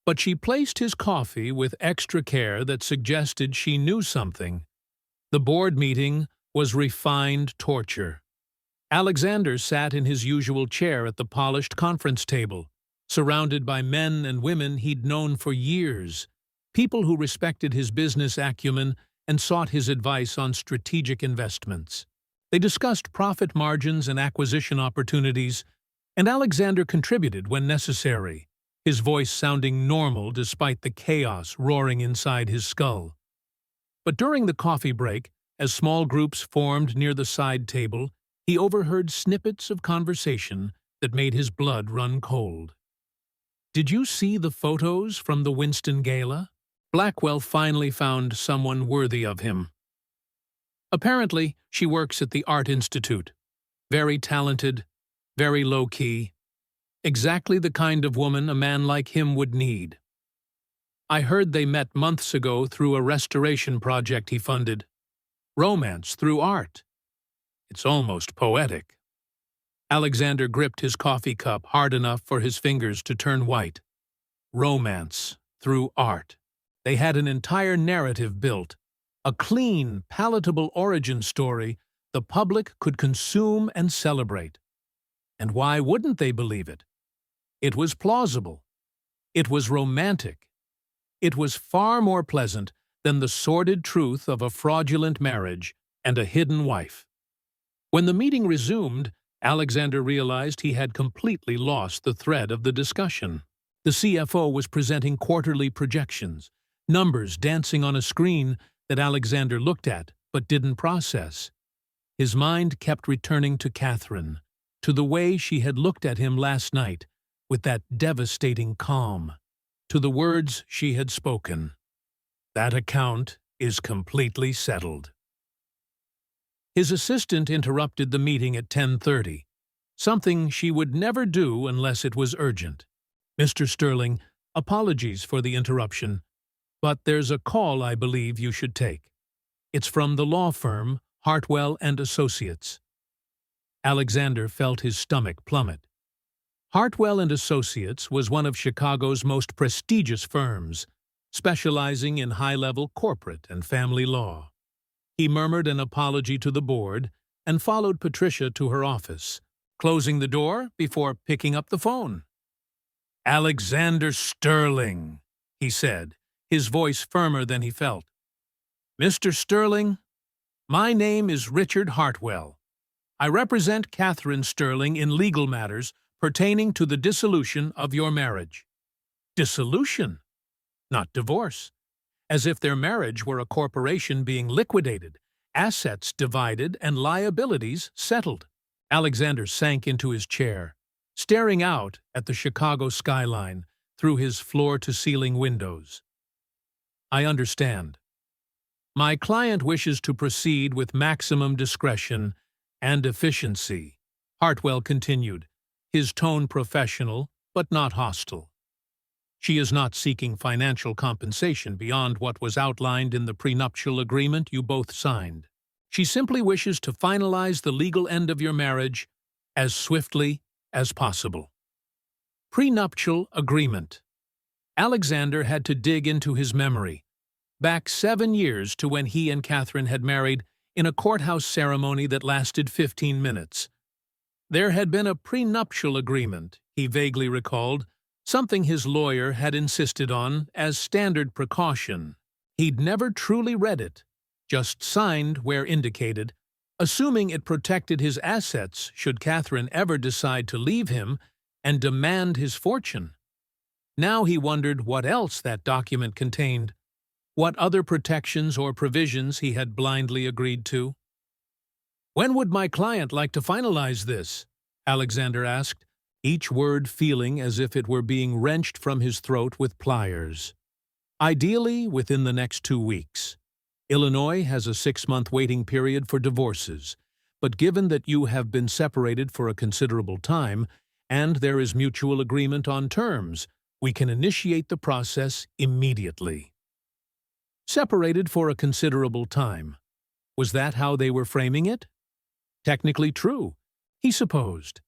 but she placed his coffee with extra care that suggested she knew something. The board meeting was refined torture. Alexander sat in his usual chair at the polished conference table, surrounded by men and women he'd known for years, people who respected his business acumen and sought his advice on strategic investments. They discussed profit margins and acquisition opportunities, and Alexander contributed when necessary, his voice sounding normal despite the chaos roaring inside his skull. But during the coffee break, as small groups formed near the side table, he overheard snippets of conversation that made his blood run cold. "Did you see the photos from the Winston Gala? Blackwell finally found someone worthy of him. Apparently, she works at the Art Institute. Very talented, very low-key. Exactly the kind of woman a man like him would need. I heard they met months ago through a restoration project he funded. Romance through art. It's almost poetic." Alexander gripped his coffee cup hard enough for his fingers to turn white. Romance through art. They had an entire narrative built, a clean, palatable origin story the public could consume and celebrate. And why wouldn't they believe it? It was plausible. It was romantic. It was far more pleasant than the sordid truth of a fraudulent marriage and a hidden wife. When the meeting resumed, Alexander realized he had completely lost the thread of the discussion. The CFO was presenting quarterly projections, numbers dancing on a screen that Alexander looked at but didn't process. His mind kept returning to Catherine, to the way she had looked at him last night with that devastating calm, to the words she had spoken. That account is completely settled. His assistant interrupted the meeting at 10:30, something she would never do unless it was urgent. "Mr. Sterling, apologies for the interruption, but there's a call I believe you should take. It's from the law firm Hartwell and Associates." Alexander felt his stomach plummet. Hartwell and Associates was one of Chicago's most prestigious firms, specializing in high-level corporate and family law. He murmured an apology to the board and followed Patricia to her office, closing the door before picking up the phone. "Alexander Sterling," he said, his voice firmer than he felt. "Mr. Sterling, my name is Richard Hartwell. I represent Catherine Sterling in legal matters pertaining to the dissolution of your marriage." Dissolution, not divorce. As if their marriage were a corporation being liquidated, assets divided, and liabilities settled. Alexander sank into his chair, staring out at the Chicago skyline through his floor-to-ceiling windows. "I understand. My client wishes to proceed with maximum discretion and efficiency," Hartwell continued, his tone professional but not hostile. "She is not seeking financial compensation beyond what was outlined in the prenuptial agreement you both signed. She simply wishes to finalize the legal end of your marriage as swiftly as possible." Prenuptial agreement. Alexander had to dig into his memory, back 7 years to when he and Catherine had married in a courthouse ceremony that lasted 15 minutes. There had been a prenuptial agreement, he vaguely recalled, something his lawyer had insisted on as standard precaution. He'd never truly read it, just signed where indicated, assuming it protected his assets should Catherine ever decide to leave him and demand his fortune. Now he wondered what else that document contained, what other protections or provisions he had blindly agreed to. "When would my client like to finalize this?" Alexander asked, each word feeling as if it were being wrenched from his throat with pliers. "Ideally, within the next 2 weeks. Illinois has a 6-month waiting period for divorces, but given that you have been separated for a considerable time and there is mutual agreement on terms, we can initiate the process immediately." Separated for a considerable time. Was that how they were framing it? Technically true, he supposed.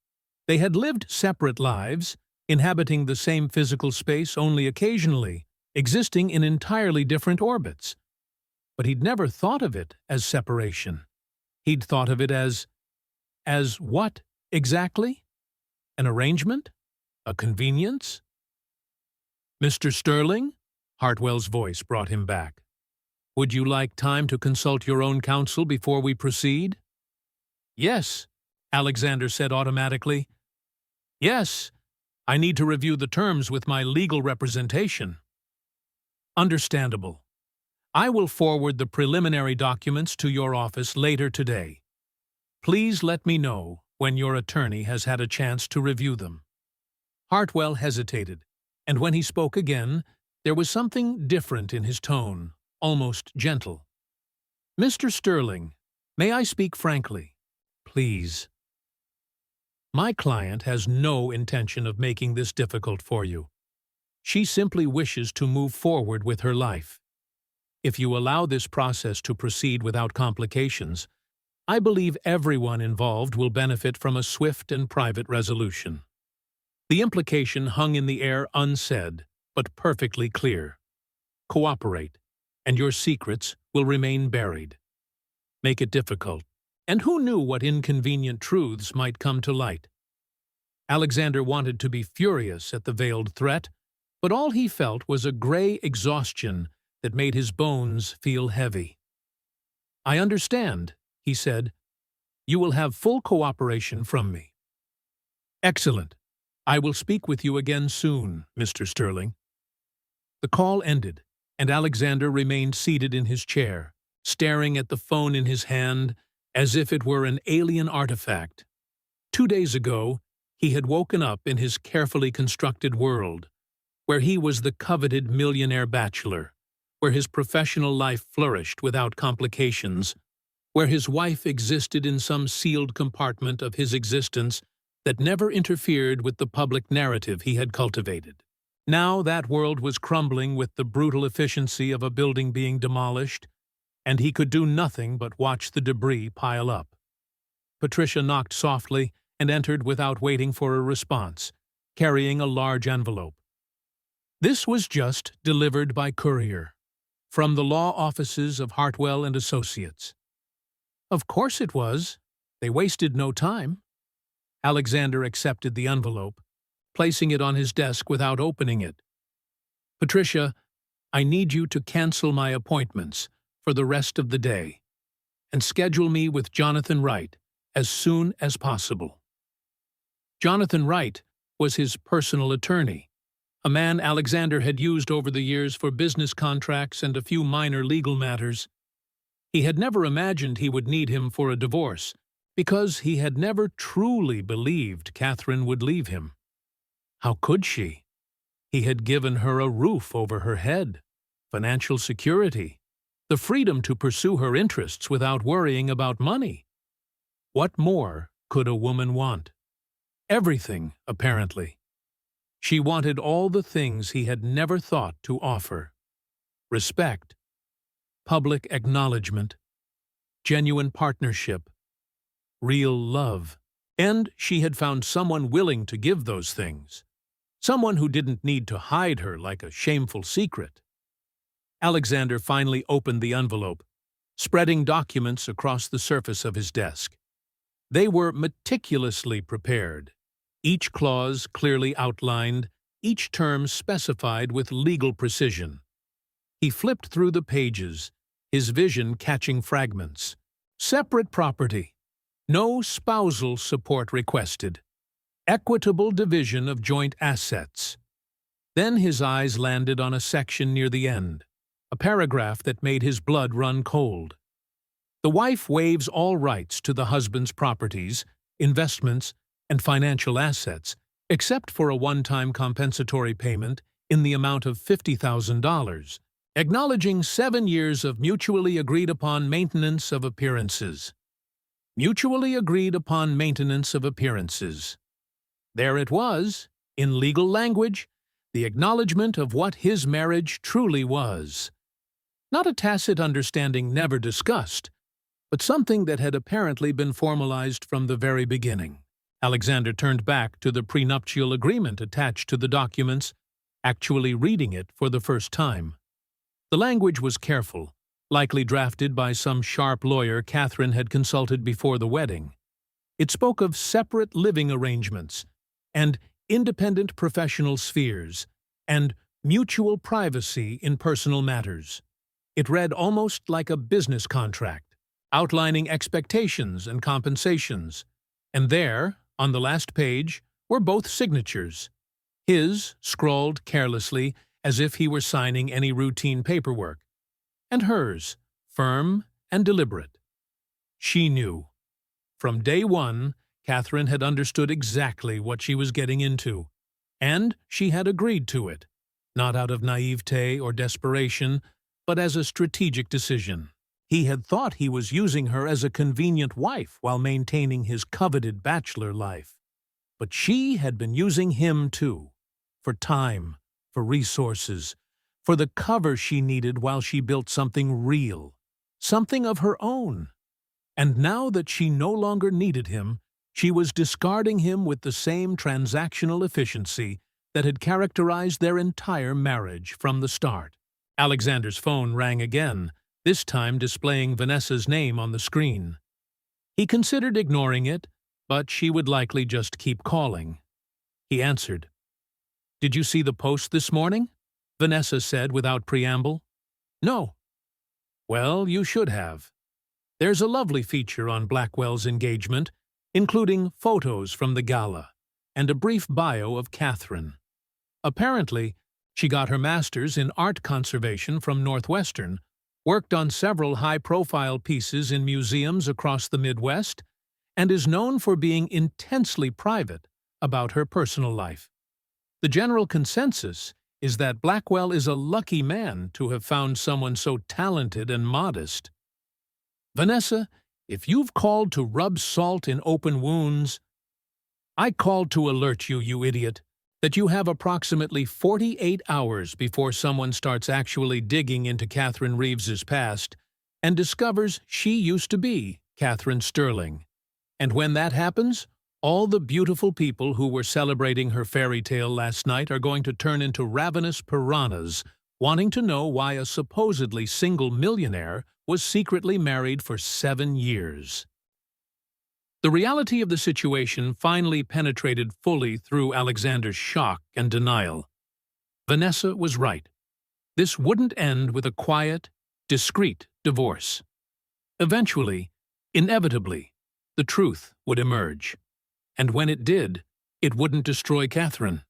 They had lived separate lives, inhabiting the same physical space only occasionally, existing in entirely different orbits. But he'd never thought of it as separation. He'd thought of it as what, exactly? An arrangement? A convenience? "Mr. Sterling?" Hartwell's voice brought him back. "Would you like time to consult your own counsel before we proceed?" "Yes," Alexander said automatically. "Yes, I need to review the terms with my legal representation." "Understandable. I will forward the preliminary documents to your office later today. Please let me know when your attorney has had a chance to review them." Hartwell hesitated, and when he spoke again, there was something different in his tone, almost gentle. "Mr. Sterling, may I speak frankly?" "Please." "My client has no intention of making this difficult for you. She simply wishes to move forward with her life. If you allow this process to proceed without complications, I believe everyone involved will benefit from a swift and private resolution." The implication hung in the air unsaid, but perfectly clear. Cooperate, and your secrets will remain buried. Make it difficult, and who knew what inconvenient truths might come to light? Alexander wanted to be furious at the veiled threat, but all he felt was a gray exhaustion that made his bones feel heavy. "I understand," he said. "You will have full cooperation from me." "Excellent. I will speak with you again soon, Mr. Sterling." The call ended, and Alexander remained seated in his chair, staring at the phone in his hand as if it were an alien artifact. 2 days ago, he had woken up in his carefully constructed world, where he was the coveted millionaire bachelor, where his professional life flourished without complications, where his wife existed in some sealed compartment of his existence that never interfered with the public narrative he had cultivated. Now that world was crumbling with the brutal efficiency of a building being demolished, and he could do nothing but watch the debris pile up. Patricia knocked softly and entered without waiting for a response, carrying a large envelope. This was just delivered by courier, from the law offices of Hartwell and Associates. Of course it was. They wasted no time. Alexander accepted the envelope, placing it on his desk without opening it. Patricia, I need you to cancel my appointments for the rest of the day and schedule me with Jonathan Wright as soon as possible. Jonathan Wright was his personal attorney, a man Alexander had used over the years for business contracts and a few minor legal matters. He had never imagined he would need him for a divorce, because he had never truly believed Catherine would leave him. How could she? He had given her a roof over her head, financial security, the freedom to pursue her interests without worrying about money. What more could a woman want? Everything, apparently. She wanted all the things he had never thought to offer: respect, public acknowledgement, genuine partnership, real love. And she had found someone willing to give those things, someone who didn't need to hide her like a shameful secret. Alexander finally opened the envelope, spreading documents across the surface of his desk. They were meticulously prepared, each clause clearly outlined, each term specified with legal precision. He flipped through the pages, his vision catching fragments. Separate property. No spousal support requested. Equitable division of joint assets. Then his eyes landed on a section near the end, a paragraph that made his blood run cold. The wife waives all rights to the husband's properties, investments, and financial assets, except for a one-time compensatory payment in the amount of $50,000, acknowledging 7 years of mutually agreed-upon maintenance of appearances. Mutually agreed-upon maintenance of appearances. There it was, in legal language, the acknowledgement of what his marriage truly was. Not a tacit understanding never discussed, but something that had apparently been formalized from the very beginning. Alexander turned back to the prenuptial agreement attached to the documents, actually reading it for the first time. The language was careful, likely drafted by some sharp lawyer Catherine had consulted before the wedding. It spoke of separate living arrangements, and independent professional spheres, and mutual privacy in personal matters. It read almost like a business contract, outlining expectations and compensations, and there, on the last page, were both signatures. His, scrawled carelessly, as if he were signing any routine paperwork, and hers, firm and deliberate. She knew. From day one, Catherine had understood exactly what she was getting into, and she had agreed to it, not out of naivete or desperation, but as a strategic decision. He had thought he was using her as a convenient wife while maintaining his coveted bachelor life. But she had been using him too, for time, for resources, for the cover she needed while she built something real, something of her own. And now that she no longer needed him, she was discarding him with the same transactional efficiency that had characterized their entire marriage from the start. Alexander's phone rang again, this time displaying Vanessa's name on the screen. He considered ignoring it, but she would likely just keep calling. He answered. "Did you see the post this morning?" Vanessa said without preamble. "No." "Well, you should have. There's a lovely feature on Blackwell's engagement, including photos from the gala and a brief bio of Catherine. Apparently, she got her master's in art conservation from Northwestern, worked on several high-profile pieces in museums across the Midwest, and is known for being intensely private about her personal life. The general consensus is that Blackwell is a lucky man to have found someone so talented and modest. Vanessa, if you've called to rub salt in open wounds, I called to alert you, you idiot, that you have approximately 48 hours before someone starts actually digging into Catherine Reeves's past and discovers she used to be Catherine Sterling. And when that happens, all the beautiful people who were celebrating her fairy tale last night are going to turn into ravenous piranhas, wanting to know why a supposedly single millionaire was secretly married for 7 years. The reality of the situation finally penetrated fully through Alexander's shock and denial. Vanessa was right. This wouldn't end with a quiet, discreet divorce. Eventually, inevitably, the truth would emerge. And when it did, it wouldn't destroy Catherine.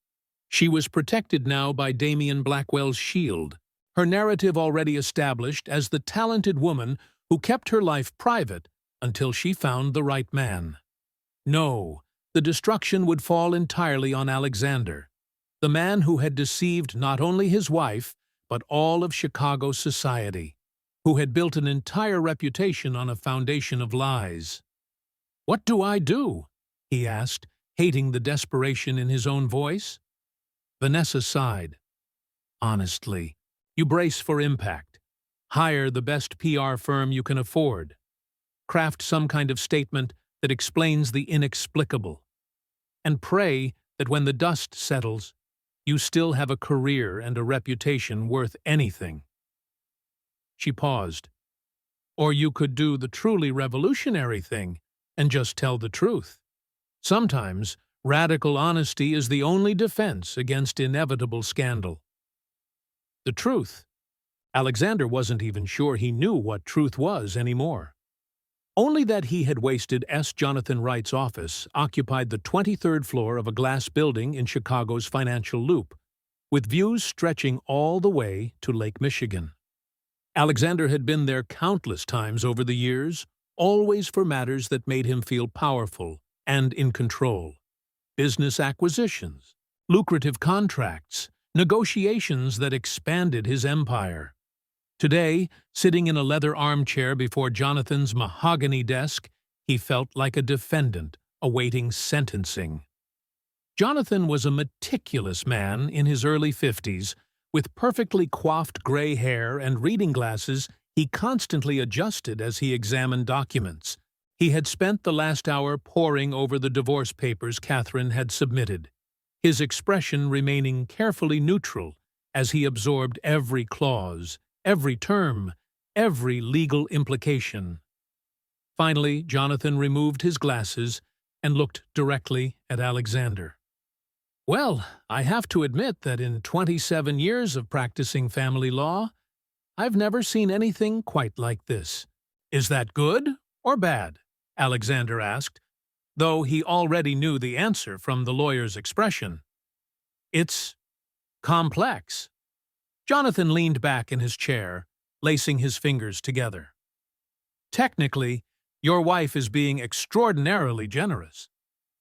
She was protected now by Damian Blackwell's shield, her narrative already established as the talented woman who kept her life private until she found the right man. No, the destruction would fall entirely on Alexander, the man who had deceived not only his wife, but all of Chicago society, who had built an entire reputation on a foundation of lies. "What do I do?" he asked, hating the desperation in his own voice. Vanessa sighed. "Honestly, you brace for impact. Hire the best PR firm you can afford. Craft some kind of statement that explains the inexplicable. And pray that when the dust settles, you still have a career and a reputation worth anything." She paused. "Or you could do the truly revolutionary thing and just tell the truth. Sometimes, radical honesty is the only defense against inevitable scandal." The truth? Alexander wasn't even sure he knew what truth was anymore. Only that he had wasted S. Jonathan Wright's office occupied the 23rd floor of a glass building in Chicago's financial loop, with views stretching all the way to Lake Michigan. Alexander had been there countless times over the years, always for matters that made him feel powerful and in control. Business acquisitions, lucrative contracts, negotiations that expanded his empire. Today, sitting in a leather armchair before Jonathan's mahogany desk, he felt like a defendant awaiting sentencing. Jonathan was a meticulous man in his early 50s, with perfectly coiffed gray hair and reading glasses he constantly adjusted as he examined documents. He had spent the last hour poring over the divorce papers Catherine had submitted, his expression remaining carefully neutral as he absorbed every clause, every term, every legal implication. Finally, Jonathan removed his glasses and looked directly at Alexander. "Well, I have to admit that in 27 years of practicing family law, I've never seen anything quite like this. Is that good or bad?" Alexander asked, though he already knew the answer from the lawyer's expression. "It's complex." Jonathan leaned back in his chair, lacing his fingers together. "Technically, your wife is being extraordinarily generous.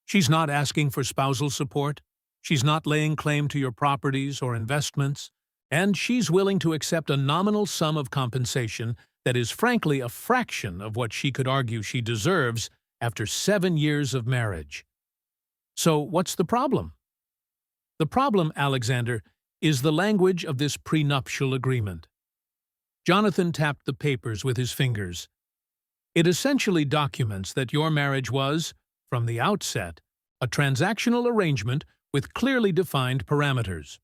She's not asking for spousal support, she's not laying claim to your properties or investments, and she's willing to accept a nominal sum of compensation that is frankly a fraction of what she could argue she deserves after 7 years of marriage. So what's the problem?" "The problem, Alexander, is the language of this prenuptial agreement." Jonathan tapped the papers with his fingers. "It essentially documents that your marriage was, from the outset, a transactional arrangement with clearly defined parameters.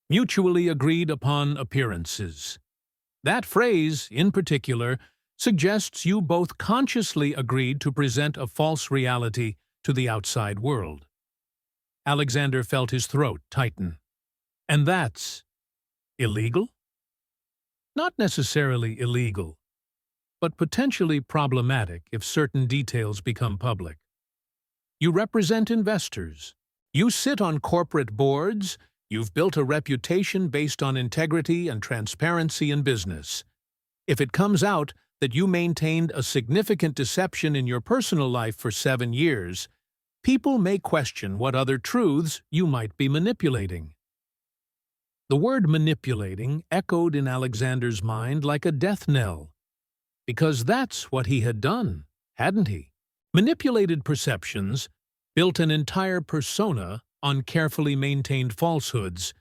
Mutually agreed upon appearances. That phrase, in particular, suggests you both consciously agreed to present a false reality to the outside world." Alexander felt his throat tighten. "And that's illegal?" "Not necessarily illegal, but potentially problematic if certain details become public. You represent investors. You sit on corporate boards. You've built a reputation based on integrity and transparency in business. If it comes out that you maintained a significant deception in your personal life for 7 years, people may question what other truths you might be manipulating. The word manipulating echoed in Alexander's mind like a death knell, because that's what he had done, hadn't he? Manipulated perceptions, built an entire persona on carefully maintained falsehoods,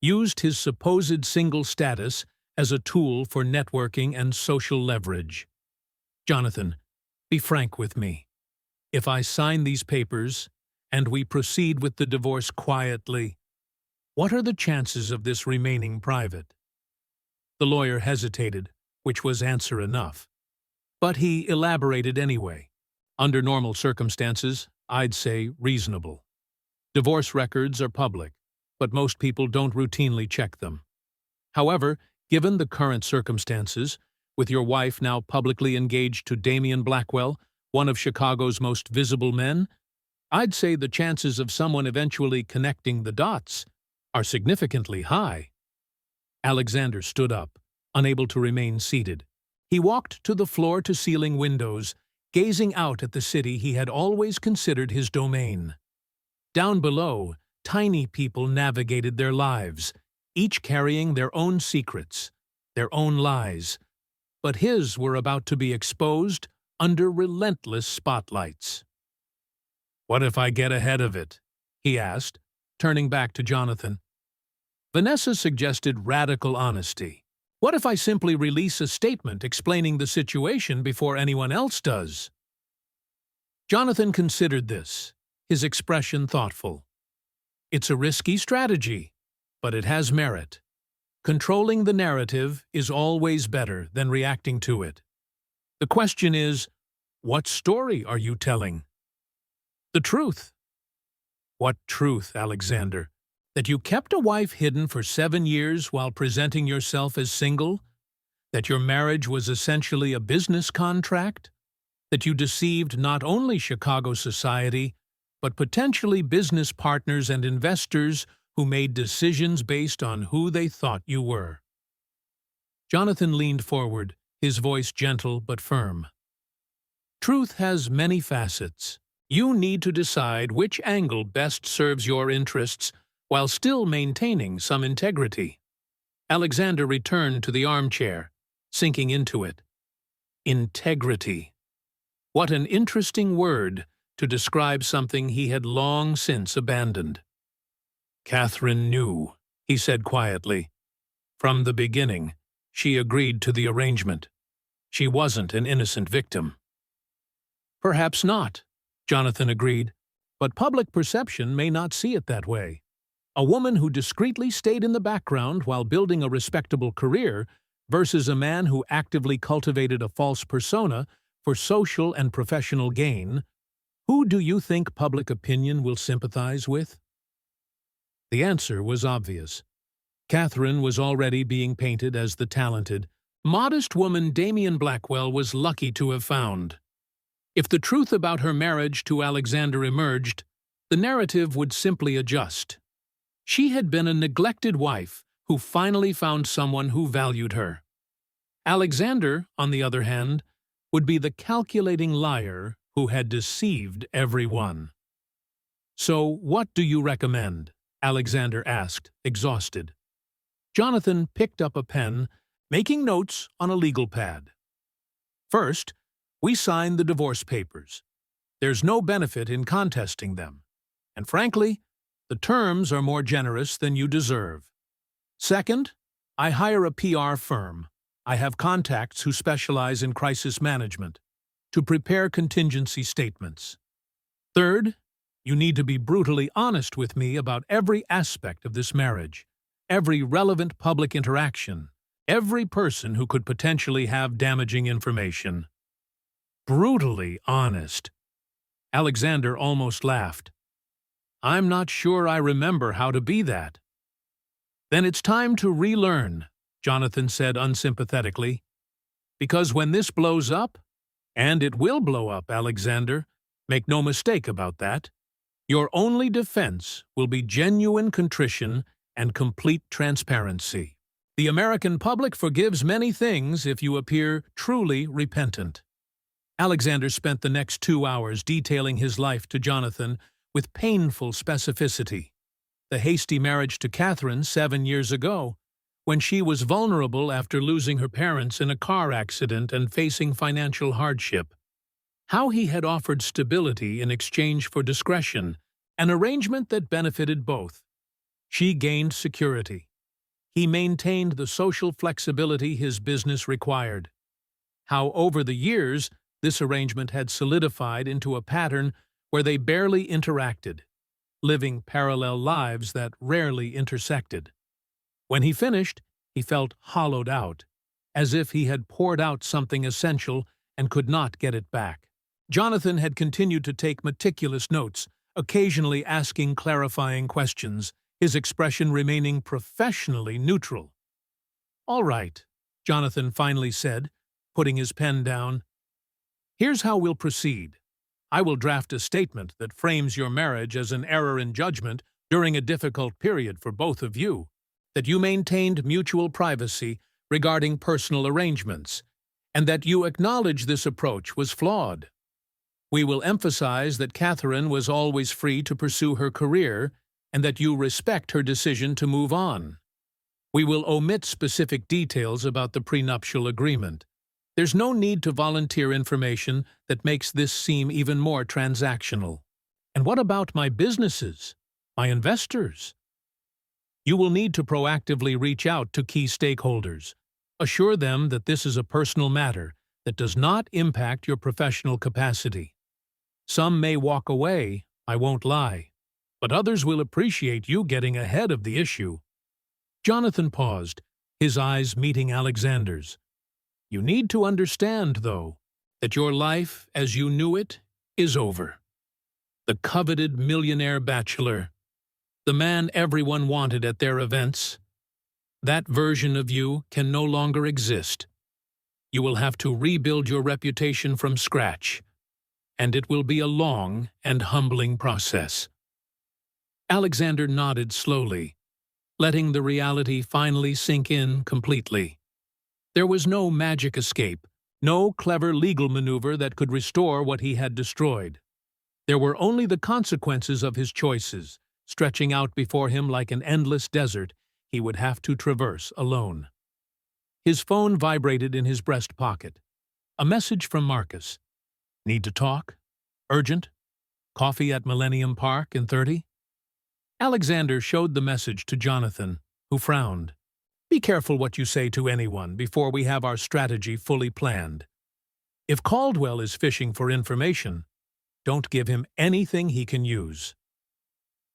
used his supposed single status as a tool for networking and social leverage. Jonathan, be frank with me. If I sign these papers and we proceed with the divorce quietly, what are the chances of this remaining private? The lawyer hesitated, which was answer enough. But he elaborated anyway. Under normal circumstances, I'd say reasonable. Divorce records are public, but most people don't routinely check them. However, given the current circumstances, with your wife now publicly engaged to Damian Blackwell, one of Chicago's most visible men, I'd say the chances of someone eventually connecting the dots are significantly high. Alexander stood up, unable to remain seated. He walked to the floor-to-ceiling windows, gazing out at the city he had always considered his domain. Down below, tiny people navigated their lives, each carrying their own secrets, their own lies, but his were about to be exposed under relentless spotlights. "What if I get ahead of it?" he asked, turning back to Jonathan. Vanessa suggested radical honesty. "What if I simply release a statement explaining the situation before anyone else does?" Jonathan considered this, his expression thoughtful. "It's a risky strategy, but it has merit. Controlling the narrative is always better than reacting to it. The question is, what story are you telling? The truth." "What truth, Alexander? That you kept a wife hidden for 7 years while presenting yourself as single? That your marriage was essentially a business contract? That you deceived not only Chicago society, but potentially business partners and investors who made decisions based on who they thought you were?" Jonathan leaned forward, his voice gentle but firm. "Truth has many facets. You need to decide which angle best serves your interests while still maintaining some integrity." Alexander returned to the armchair, sinking into it. Integrity. What an interesting word to describe something he had long since abandoned. "Catherine knew," he said quietly. "From the beginning, she agreed to the arrangement. She wasn't an innocent victim." "Perhaps not," Jonathan agreed, "but public perception may not see it that way. A woman who discreetly stayed in the background while building a respectable career versus a man who actively cultivated a false persona for social and professional gain, who do you think public opinion will sympathize with?" The answer was obvious. Catherine was already being painted as the talented, modest woman Damian Blackwell was lucky to have found. If the truth about her marriage to Alexander emerged, the narrative would simply adjust. She had been a neglected wife who finally found someone who valued her. Alexander, on the other hand, would be the calculating liar who had deceived everyone. "So what do you recommend?" Alexander asked, exhausted. Jonathan picked up a pen, making notes on a legal pad. "First, we sign the divorce papers. There's no benefit in contesting them. And frankly, the terms are more generous than you deserve. Second, I hire a PR firm. I have contacts who specialize in crisis management to prepare contingency statements. Third, you need to be brutally honest with me about every aspect of this marriage, every relevant public interaction, every person who could potentially have damaging information." Brutally honest. Alexander almost laughed. "I'm not sure I remember how to be that." "Then it's time to relearn," Jonathan said unsympathetically. "Because when this blows up, and it will blow up, Alexander, make no mistake about that, your only defense will be genuine contrition and complete transparency." The American public forgives many things if you appear truly repentant. Alexander spent the next 2 hours detailing his life to Jonathan with painful specificity. The hasty marriage to Catherine 7 years ago, when she was vulnerable after losing her parents in a car accident and facing financial hardship. How he had offered stability in exchange for discretion, an arrangement that benefited both. She gained security. He maintained the social flexibility his business required. How over the years, this arrangement had solidified into a pattern where they barely interacted, living parallel lives that rarely intersected. When he finished, he felt hollowed out, as if he had poured out something essential and could not get it back. Jonathan had continued to take meticulous notes, occasionally asking clarifying questions, his expression remaining professionally neutral. "All right," Jonathan finally said, putting his pen down. "Here's how we'll proceed. I will draft a statement that frames your marriage as an error in judgment during a difficult period for both of you, that you maintained mutual privacy regarding personal arrangements, and that you acknowledge this approach was flawed. We will emphasize that Catherine was always free to pursue her career and that you respect her decision to move on. We will omit specific details about the prenuptial agreement. There's no need to volunteer information that makes this seem even more transactional. And what about my businesses, my investors? You will need to proactively reach out to key stakeholders. Assure them that this is a personal matter that does not impact your professional capacity. Some may walk away, I won't lie, but others will appreciate you getting ahead of the issue." Jonathan paused, his eyes meeting Alexander's. "You need to understand, though, that your life, as you knew it, is over. The coveted millionaire bachelor, the man everyone wanted at their events, that version of you can no longer exist. You will have to rebuild your reputation from scratch, and it will be a long and humbling process." Alexander nodded slowly, letting the reality finally sink in completely. There was no magic escape, no clever legal maneuver that could restore what he had destroyed. There were only the consequences of his choices, stretching out before him like an endless desert he would have to traverse alone. His phone vibrated in his breast pocket. A message from Marcus. "Need to talk? Urgent? Coffee at Millennium Park in 30? Alexander showed the message to Jonathan, who frowned. "Be careful what you say to anyone before we have our strategy fully planned. If Caldwell is fishing for information, don't give him anything he can use."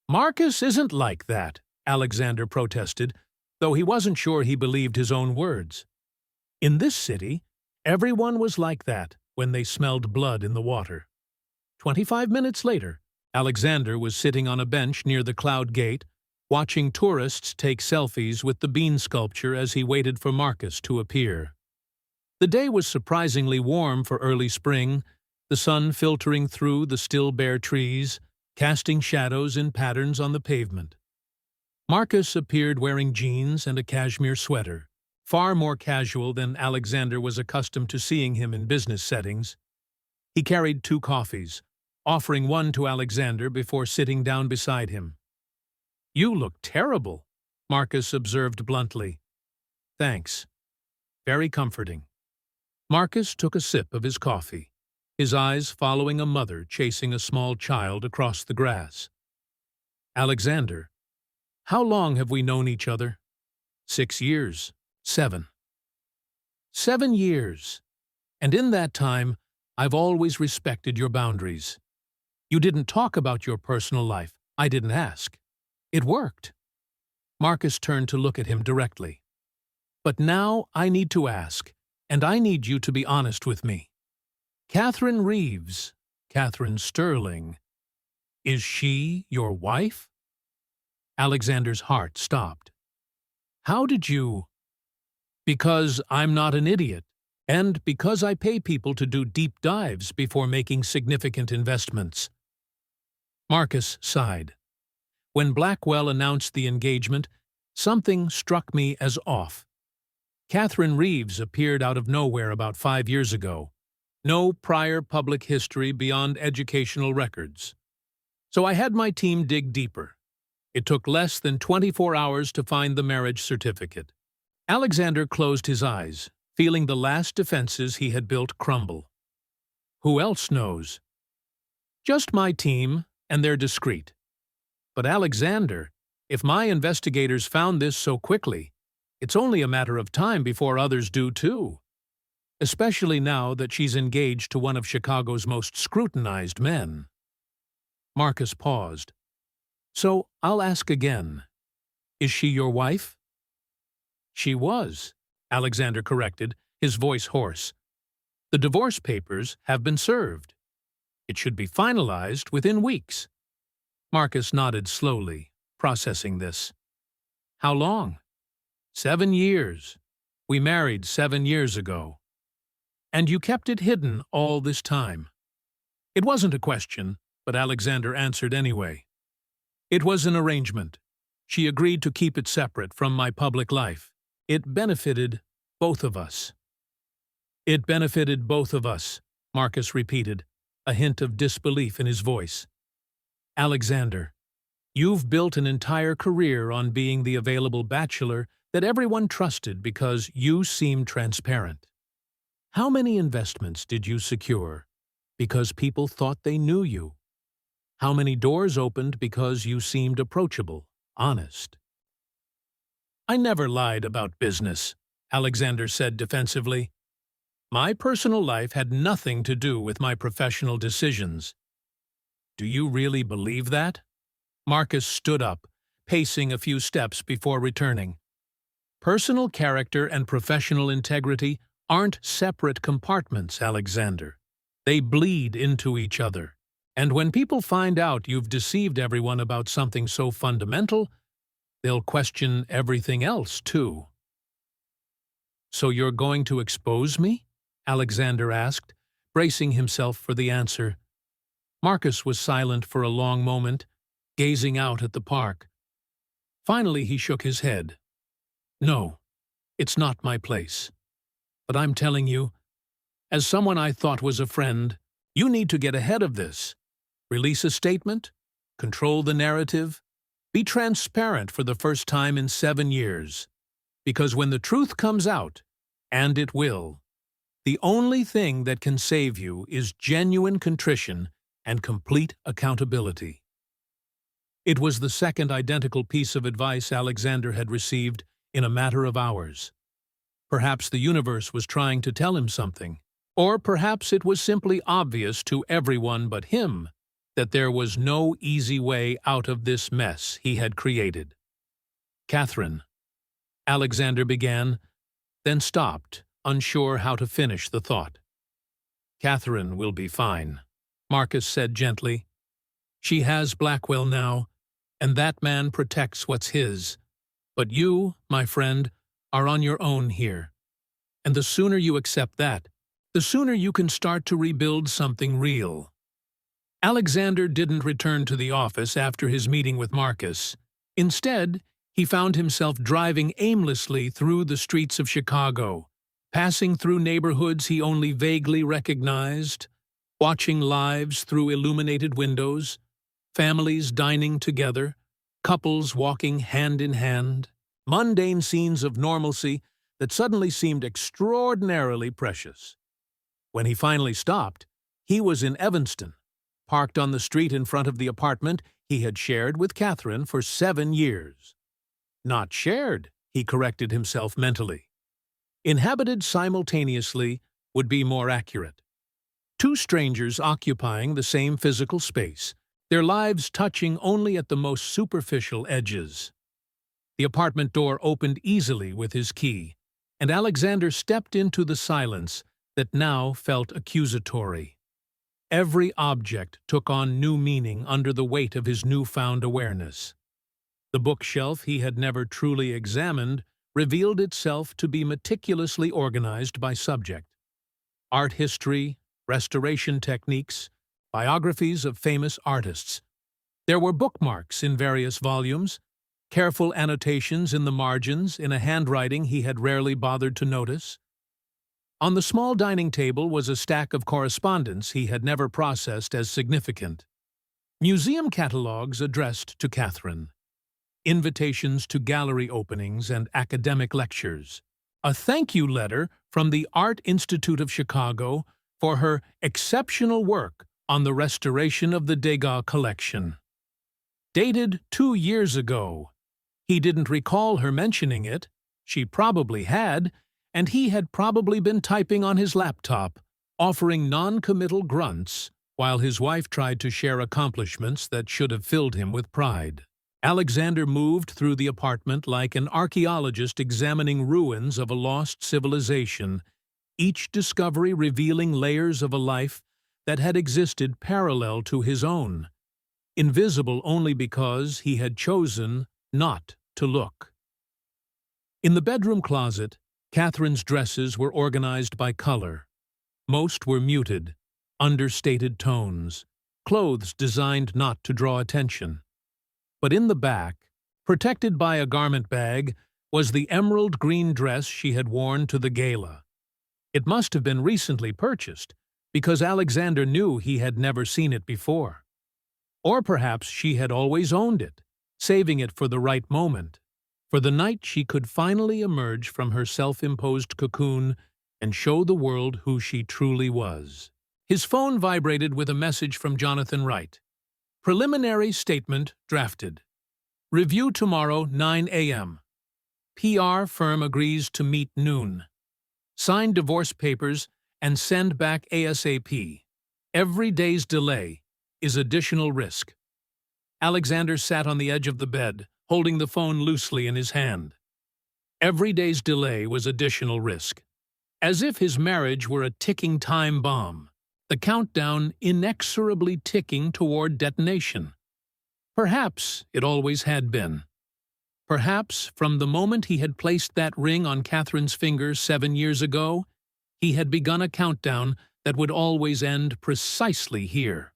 "Marcus isn't like that," Alexander protested, though he wasn't sure he believed his own words. In this city, everyone was like that when they smelled blood in the water. 25 minutes later, Alexander was sitting on a bench near the Cloud Gate, watching tourists take selfies with the bean sculpture as he waited for Marcus to appear. The day was surprisingly warm for early spring, the sun filtering through the still bare trees, casting shadows in patterns on the pavement. Marcus appeared wearing jeans and a cashmere sweater, far more casual than Alexander was accustomed to seeing him in business settings. He carried 2 coffees, offering one to Alexander before sitting down beside him. "You look terrible," Marcus observed bluntly. "Thanks. Very comforting." Marcus took a sip of his coffee, his eyes following a mother chasing a small child across the grass. "Alexander, how long have we known each other?" 6 years. 7. 7 years. And in that time, I've always respected your boundaries. You didn't talk about your personal life. I didn't ask. It worked. Marcus turned to look at him directly. "But now I need to ask, and I need you to be honest with me. Catherine Reeves, Catherine Sterling, is she your wife?" Alexander's heart stopped. "How did you—" "Because I'm not an idiot, and because I pay people to do deep dives before making significant investments." Marcus sighed. "When Blackwell announced the engagement, something struck me as off. Catherine Reeves appeared out of nowhere about 5 years ago. No prior public history beyond educational records. So I had my team dig deeper. It took less than 24 hours to find the marriage certificate. Alexander closed his eyes, feeling the last defenses he had built crumble. Who else knows? Just my team, and they're discreet. But Alexander, if my investigators found this so quickly, it's only a matter of time before others do too. Especially now that she's engaged to one of Chicago's most scrutinized men. Marcus paused. So I'll ask again. Is she your wife? She was, Alexander corrected, his voice hoarse. The divorce papers have been served. It should be finalized within weeks. Marcus nodded slowly, processing this. How long? 7 years. We married 7 years ago. And you kept it hidden all this time. It wasn't a question, but Alexander answered anyway. It was an arrangement. She agreed to keep it separate from my public life. It benefited both of us. It benefited both of us, Marcus repeated, a hint of disbelief in his voice. Alexander, you've built an entire career on being the available bachelor that everyone trusted because you seemed transparent. How many investments did you secure because people thought they knew you? How many doors opened because you seemed approachable, honest? I never lied about business, Alexander said defensively. My personal life had nothing to do with my professional decisions. Do you really believe that? Marcus stood up, pacing a few steps before returning. Personal character and professional integrity aren't separate compartments, Alexander. They bleed into each other. And when people find out you've deceived everyone about something so fundamental, they'll question everything else, too. So you're going to expose me? Alexander asked, bracing himself for the answer. Marcus was silent for a long moment, gazing out at the park. Finally, he shook his head. No, it's not my place. But I'm telling you, as someone I thought was a friend, you need to get ahead of this. Release a statement, control the narrative, be transparent for the first time in 7 years. Because when the truth comes out, and it will, the only thing that can save you is genuine contrition and complete accountability. It was the second identical piece of advice Alexander had received in a matter of hours. Perhaps the universe was trying to tell him something, or perhaps it was simply obvious to everyone but him that there was no easy way out of this mess he had created. Catherine, Alexander began, then stopped, unsure how to finish the thought. Catherine will be fine, Marcus said gently. She has Blackwell now, and that man protects what's his. But you, my friend, are on your own here. And the sooner you accept that, the sooner you can start to rebuild something real. Alexander didn't return to the office after his meeting with Marcus. Instead, he found himself driving aimlessly through the streets of Chicago, passing through neighborhoods he only vaguely recognized, watching lives through illuminated windows, families dining together, couples walking hand in hand, mundane scenes of normalcy that suddenly seemed extraordinarily precious. When he finally stopped, he was in Evanston, parked on the street in front of the apartment he had shared with Catherine for 7 years. Not shared, he corrected himself mentally. Inhabited simultaneously would be more accurate. Two strangers occupying the same physical space, their lives touching only at the most superficial edges. The apartment door opened easily with his key, and Alexander stepped into the silence that now felt accusatory. Every object took on new meaning under the weight of his newfound awareness. The bookshelf he had never truly examined revealed itself to be meticulously organized by subject. Art history, restoration techniques, biographies of famous artists. There were bookmarks in various volumes, careful annotations in the margins in a handwriting he had rarely bothered to notice. On the small dining table was a stack of correspondence he had never processed as significant. Museum catalogues addressed to Catherine, invitations to gallery openings and academic lectures, a thank-you letter from the Art Institute of Chicago for her exceptional work on the restoration of the Degas collection. Dated 2 years ago. He didn't recall her mentioning it. She probably had, and he had probably been typing on his laptop, offering non-committal grunts while his wife tried to share accomplishments that should have filled him with pride. Alexander moved through the apartment like an archaeologist examining ruins of a lost civilization, each discovery revealing layers of a life that had existed parallel to his own, invisible only because he had chosen not to look. In the bedroom closet, Catherine's dresses were organized by color. Most were muted, understated tones, clothes designed not to draw attention. But in the back, protected by a garment bag, was the emerald green dress she had worn to the gala. It must have been recently purchased, because Alexander knew he had never seen it before. Or perhaps she had always owned it, saving it for the right moment, for the night she could finally emerge from her self-imposed cocoon and show the world who she truly was. His phone vibrated with a message from Jonathan Wright. Preliminary statement drafted. Review tomorrow, 9 a.m. PR firm agrees to meet noon. Sign divorce papers and send back ASAP. Every day's delay is additional risk. Alexander sat on the edge of the bed, holding the phone loosely in his hand. Every day's delay was additional risk. As if his marriage were a ticking time bomb, the countdown inexorably ticking toward detonation. Perhaps it always had been. Perhaps from the moment he had placed that ring on Catherine's finger 7 years ago, he had begun a countdown that would always end precisely here.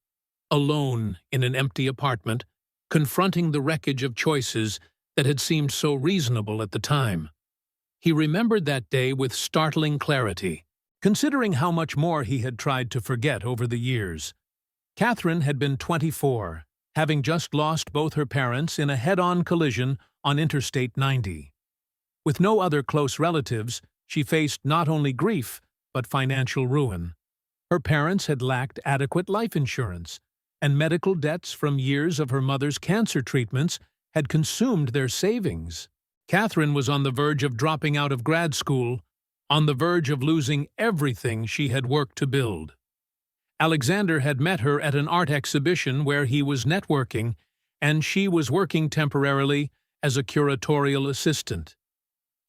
Alone in an empty apartment, confronting the wreckage of choices that had seemed so reasonable at the time. He remembered that day with startling clarity, considering how much more he had tried to forget over the years. Catherine had been 24, having just lost both her parents in a head-on collision on Interstate 90. With no other close relatives, she faced not only grief, but financial ruin. Her parents had lacked adequate life insurance, and medical debts from years of her mother's cancer treatments had consumed their savings. Catherine was on the verge of dropping out of grad school, on the verge of losing everything she had worked to build. Alexander had met her at an art exhibition where he was networking, and she was working temporarily as a curatorial assistant.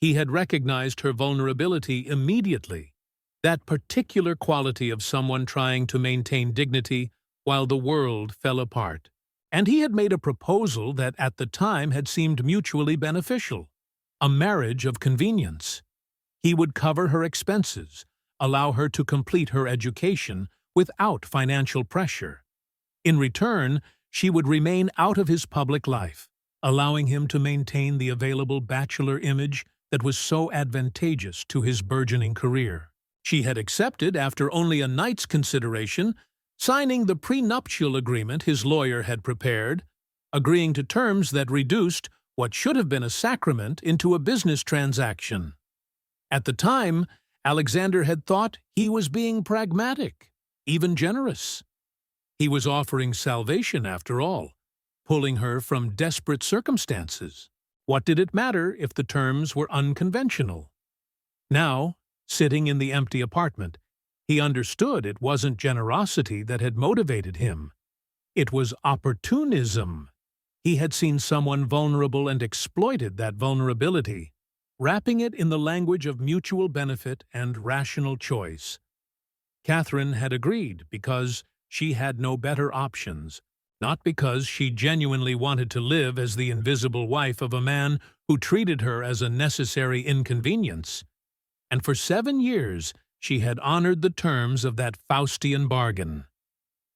He had recognized her vulnerability immediately, that particular quality of someone trying to maintain dignity while the world fell apart. And he had made a proposal that at the time had seemed mutually beneficial, a marriage of convenience. He would cover her expenses, allow her to complete her education without financial pressure. In return, she would remain out of his public life, allowing him to maintain the available bachelor image that was so advantageous to his burgeoning career. She had accepted after only a night's consideration, signing the prenuptial agreement his lawyer had prepared, agreeing to terms that reduced what should have been a sacrament into a business transaction. At the time, Alexander had thought he was being pragmatic, even generous. He was offering salvation after all, pulling her from desperate circumstances. What did it matter if the terms were unconventional? Now, sitting in the empty apartment, he understood it wasn't generosity that had motivated him. It was opportunism. He had seen someone vulnerable and exploited that vulnerability, wrapping it in the language of mutual benefit and rational choice. Catherine had agreed because she had no better options, not because she genuinely wanted to live as the invisible wife of a man who treated her as a necessary inconvenience. And for 7 years, she had honored the terms of that Faustian bargain.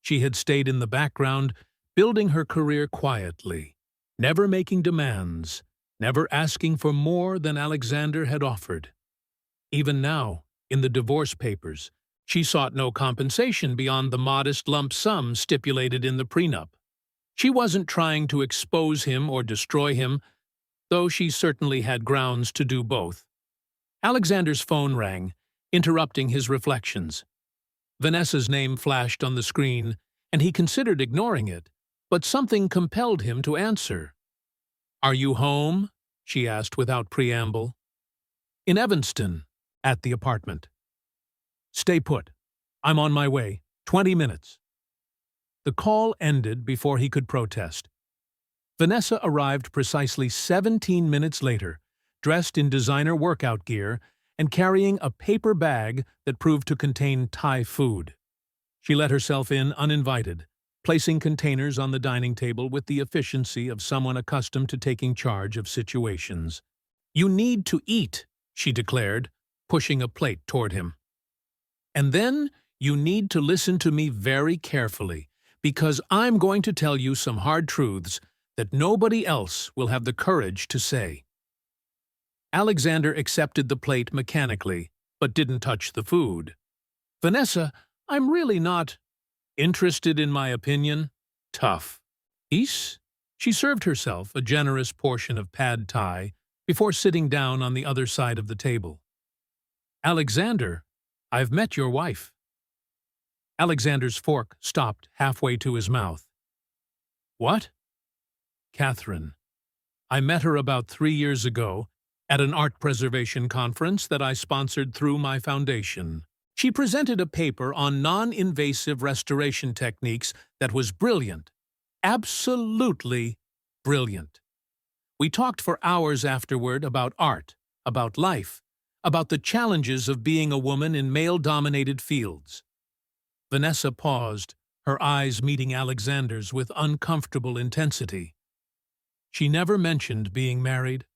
She had stayed in the background, building her career quietly, never making demands, never asking for more than Alexander had offered. Even now, in the divorce papers, she sought no compensation beyond the modest lump sum stipulated in the prenup. She wasn't trying to expose him or destroy him, though she certainly had grounds to do both. Alexander's phone rang, interrupting his reflections. Vanessa's name flashed on the screen, and he considered ignoring it, but something compelled him to answer. "Are you home?" she asked without preamble. "In Evanston, at the apartment." "Stay put. I'm on my way. 20 minutes." The call ended before he could protest. Vanessa arrived precisely 17 minutes later, dressed in designer workout gear and carrying a paper bag that proved to contain Thai food. She let herself in uninvited, placing containers on the dining table with the efficiency of someone accustomed to taking charge of situations. "You need to eat," she declared, pushing a plate toward him. "And then you need to listen to me very carefully, because I'm going to tell you some hard truths that nobody else will have the courage to say." Alexander accepted the plate mechanically, but didn't touch the food. "Vanessa, I'm really not interested in my opinion." Tough. "Is?" She served herself a generous portion of pad thai before sitting down on the other side of the table. "Alexander, I've met your wife." Alexander's fork stopped halfway to his mouth. "What?" "Catherine. I met her about 3 years ago at an art preservation conference that I sponsored through my foundation. She presented a paper on non-invasive restoration techniques that was brilliant. Absolutely brilliant. We talked for hours afterward about art, about life, about the challenges of being a woman in male-dominated fields." Vanessa paused, her eyes meeting Alexander's with uncomfortable intensity. She never mentioned being married,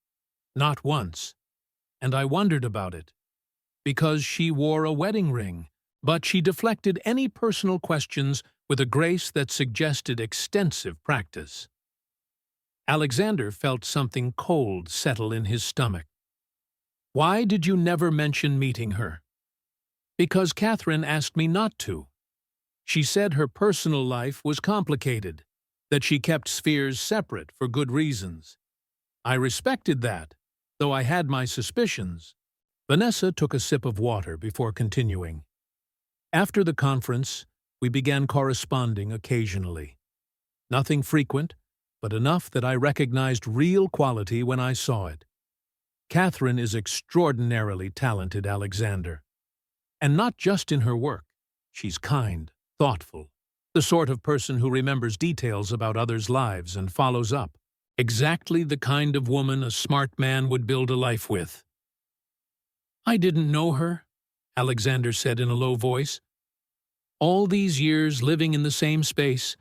not once, and I wondered about it, because she wore a wedding ring, but she deflected any personal questions with a grace that suggested extensive practice. Alexander felt something cold settle in his stomach. "Why did you never mention meeting her?" "Because Catherine asked me not to. She said her personal life was complicated, that she kept spheres separate for good reasons. I respected that, though I had my suspicions." Vanessa took a sip of water before continuing. "After the conference, we began corresponding occasionally. Nothing frequent, but enough that I recognized real quality when I saw it. Catherine is extraordinarily talented, Alexander. And not just in her work. She's kind, thoughtful, the sort of person who remembers details about others' lives and follows up. Exactly the kind of woman a smart man would build a life with." "I didn't know her," Alexander said in a low voice. "All these years living in the same space,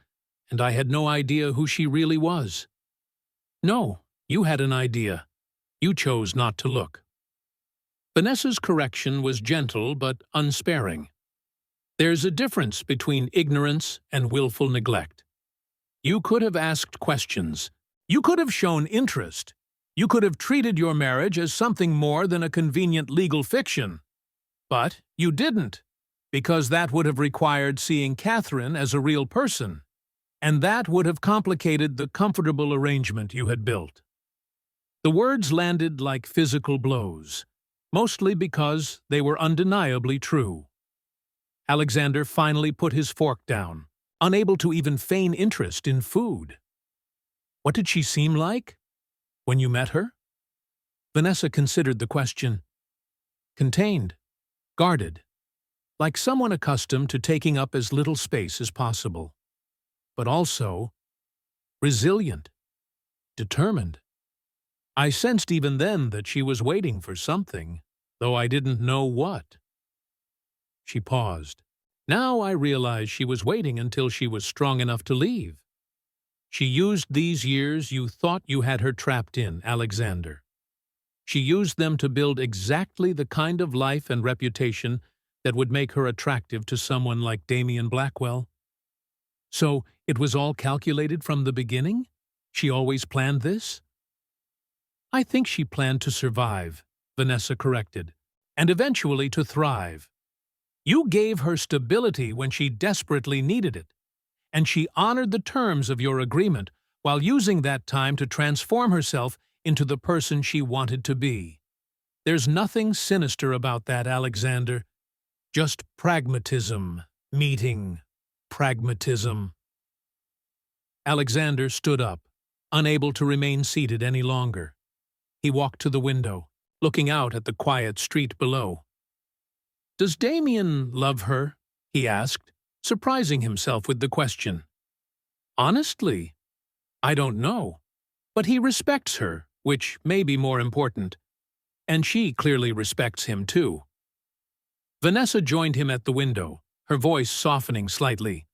and I had no idea who she really was." "No, you had an idea. You chose not to look." Vanessa's correction was gentle but unsparing. "There's a difference between ignorance and willful neglect. You could have asked questions. You could have shown interest. You could have treated your marriage as something more than a convenient legal fiction. But you didn't, because that would have required seeing Catherine as a real person, and that would have complicated the comfortable arrangement you had built." The words landed like physical blows, mostly because they were undeniably true. Alexander finally put his fork down, unable to even feign interest in food. "What did she seem like when you met her?" Vanessa considered the question. "Contained, guarded, like someone accustomed to taking up as little space as possible. But also resilient, determined. I sensed even then that she was waiting for something, though I didn't know what." She paused. "Now I realize she was waiting until she was strong enough to leave. She used these years you thought you had her trapped in, Alexander. She used them to build exactly the kind of life and reputation that would make her attractive to someone like Damian Blackwell. So it was all calculated from the beginning?" She always planned this? I think she planned to survive, Vanessa corrected, and eventually to thrive. You gave her stability when she desperately needed it, and she honored the terms of your agreement while using that time to transform herself into the person she wanted to be. There's nothing sinister about that, Alexander. Just pragmatism meeting pragmatism. Alexander stood up, unable to remain seated any longer. He walked to the window, looking out at the quiet street below. "Does Damien love her?" he asked, surprising himself with the question. "Honestly, I don't know. But he respects her, which may be more important. And she clearly respects him too." Vanessa joined him at the window, her voice softening slightly.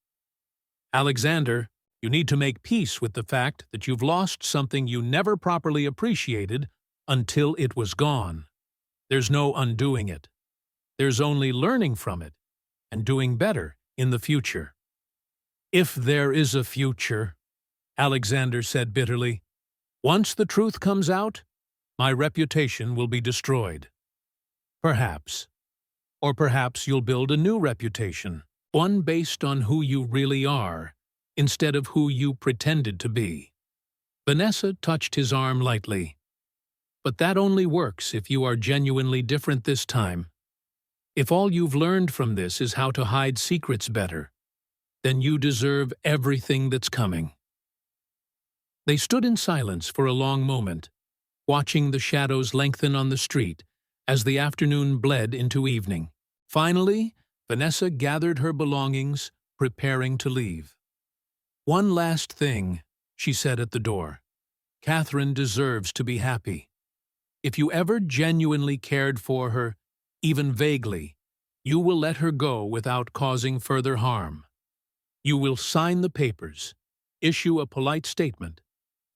"Alexander, you need to make peace with the fact that you've lost something you never properly appreciated until it was gone. There's no undoing it. There's only learning from it and doing better in the future." "If there is a future," Alexander said bitterly, "once the truth comes out, my reputation will be destroyed." "Perhaps. Or perhaps you'll build a new reputation, one based on who you really are, instead of who you pretended to be." Vanessa touched his arm lightly. "But that only works if you are genuinely different this time. If all you've learned from this is how to hide secrets better, then you deserve everything that's coming." They stood in silence for a long moment, watching the shadows lengthen on the street as the afternoon bled into evening. Finally, Vanessa gathered her belongings, preparing to leave. "One last thing," she said at the door. "Catherine deserves to be happy. If you ever genuinely cared for her, even vaguely, you will let her go without causing further harm. You will sign the papers, issue a polite statement,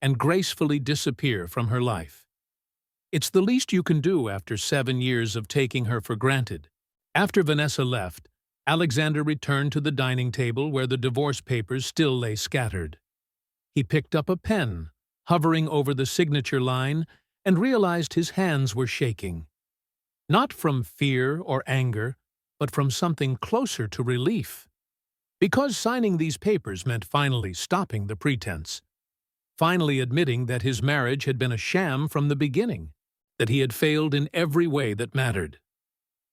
and gracefully disappear from her life. It's the least you can do after 7 years of taking her for granted." After Vanessa left, Alexander returned to the dining table where the divorce papers still lay scattered. He picked up a pen, hovering over the signature line, and realized his hands were shaking. Not from fear or anger, but from something closer to relief. Because signing these papers meant finally stopping the pretense. Finally admitting that his marriage had been a sham from the beginning, that he had failed in every way that mattered.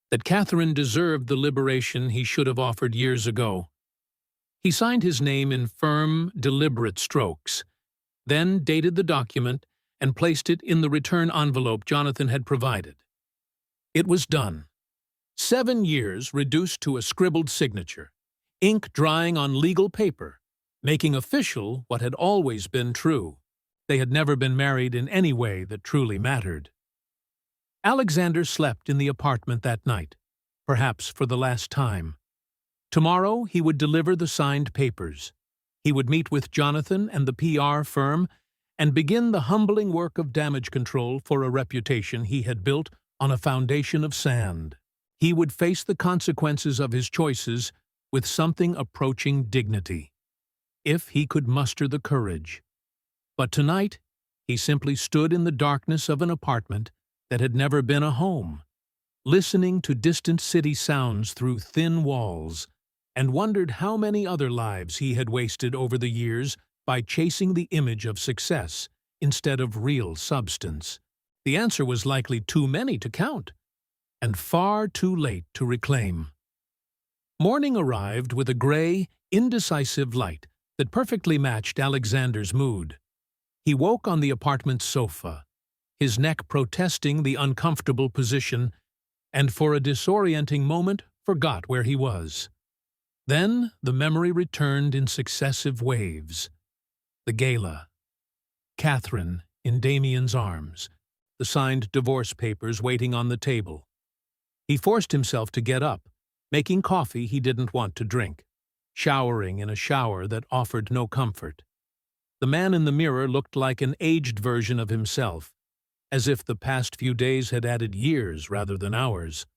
That Catherine deserved the liberation he should have offered years ago. He signed his name in firm, deliberate strokes, then dated the document and placed it in the return envelope Jonathan had provided. It was done. 7 years reduced to a scribbled signature, ink drying on legal paper, making official what had always been true. They had never been married in any way that truly mattered. Alexander slept in the apartment that night, perhaps for the last time. Tomorrow he would deliver the signed papers. He would meet with Jonathan and the PR firm and begin the humbling work of damage control for a reputation he had built on a foundation of sand. He would face the consequences of his choices with something approaching dignity, if he could muster the courage. But tonight, he simply stood in the darkness of an apartment that had never been a home, listening to distant city sounds through thin walls, and wondered how many other lives he had wasted over the years by chasing the image of success instead of real substance. The answer was likely too many to count, and far too late to reclaim. Morning arrived with a gray, indecisive light that perfectly matched Alexander's mood. He woke on the apartment's sofa, his neck protesting the uncomfortable position, and for a disorienting moment forgot where he was. Then the memory returned in successive waves. The gala, Catherine in Damien's arms, the signed divorce papers waiting on the table. He forced himself to get up, making coffee he didn't want to drink, showering in a shower that offered no comfort. The man in the mirror looked like an aged version of himself, as if the past few days had added years rather than hours.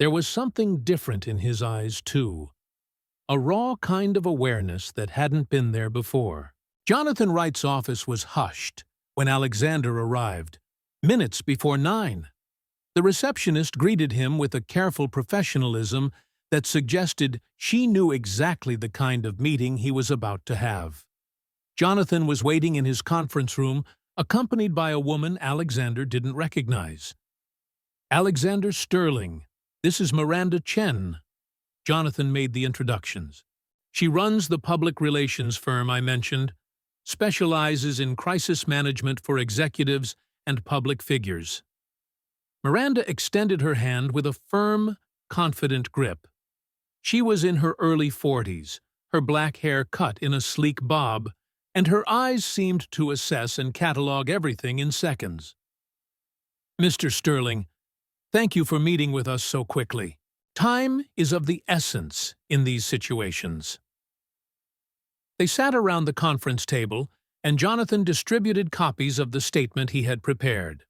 There was something different in his eyes, too, a raw kind of awareness that hadn't been there before. Jonathan Wright's office was hushed when Alexander arrived, minutes before 9. The receptionist greeted him with a careful professionalism that suggested she knew exactly the kind of meeting he was about to have. Jonathan was waiting in his conference room, accompanied by a woman Alexander didn't recognize. "Alexander Sterling, this is Miranda Chen." Jonathan made the introductions. "She runs the public relations firm I mentioned, specializes in crisis management for executives and public figures." Miranda extended her hand with a firm, confident grip. She was in her early 40s, her black hair cut in a sleek bob, and her eyes seemed to assess and catalog everything in seconds. "Mr. Sterling, thank you for meeting with us so quickly. Time is of the essence in these situations." They sat around the conference table, and Jonathan distributed copies of the statement he had prepared.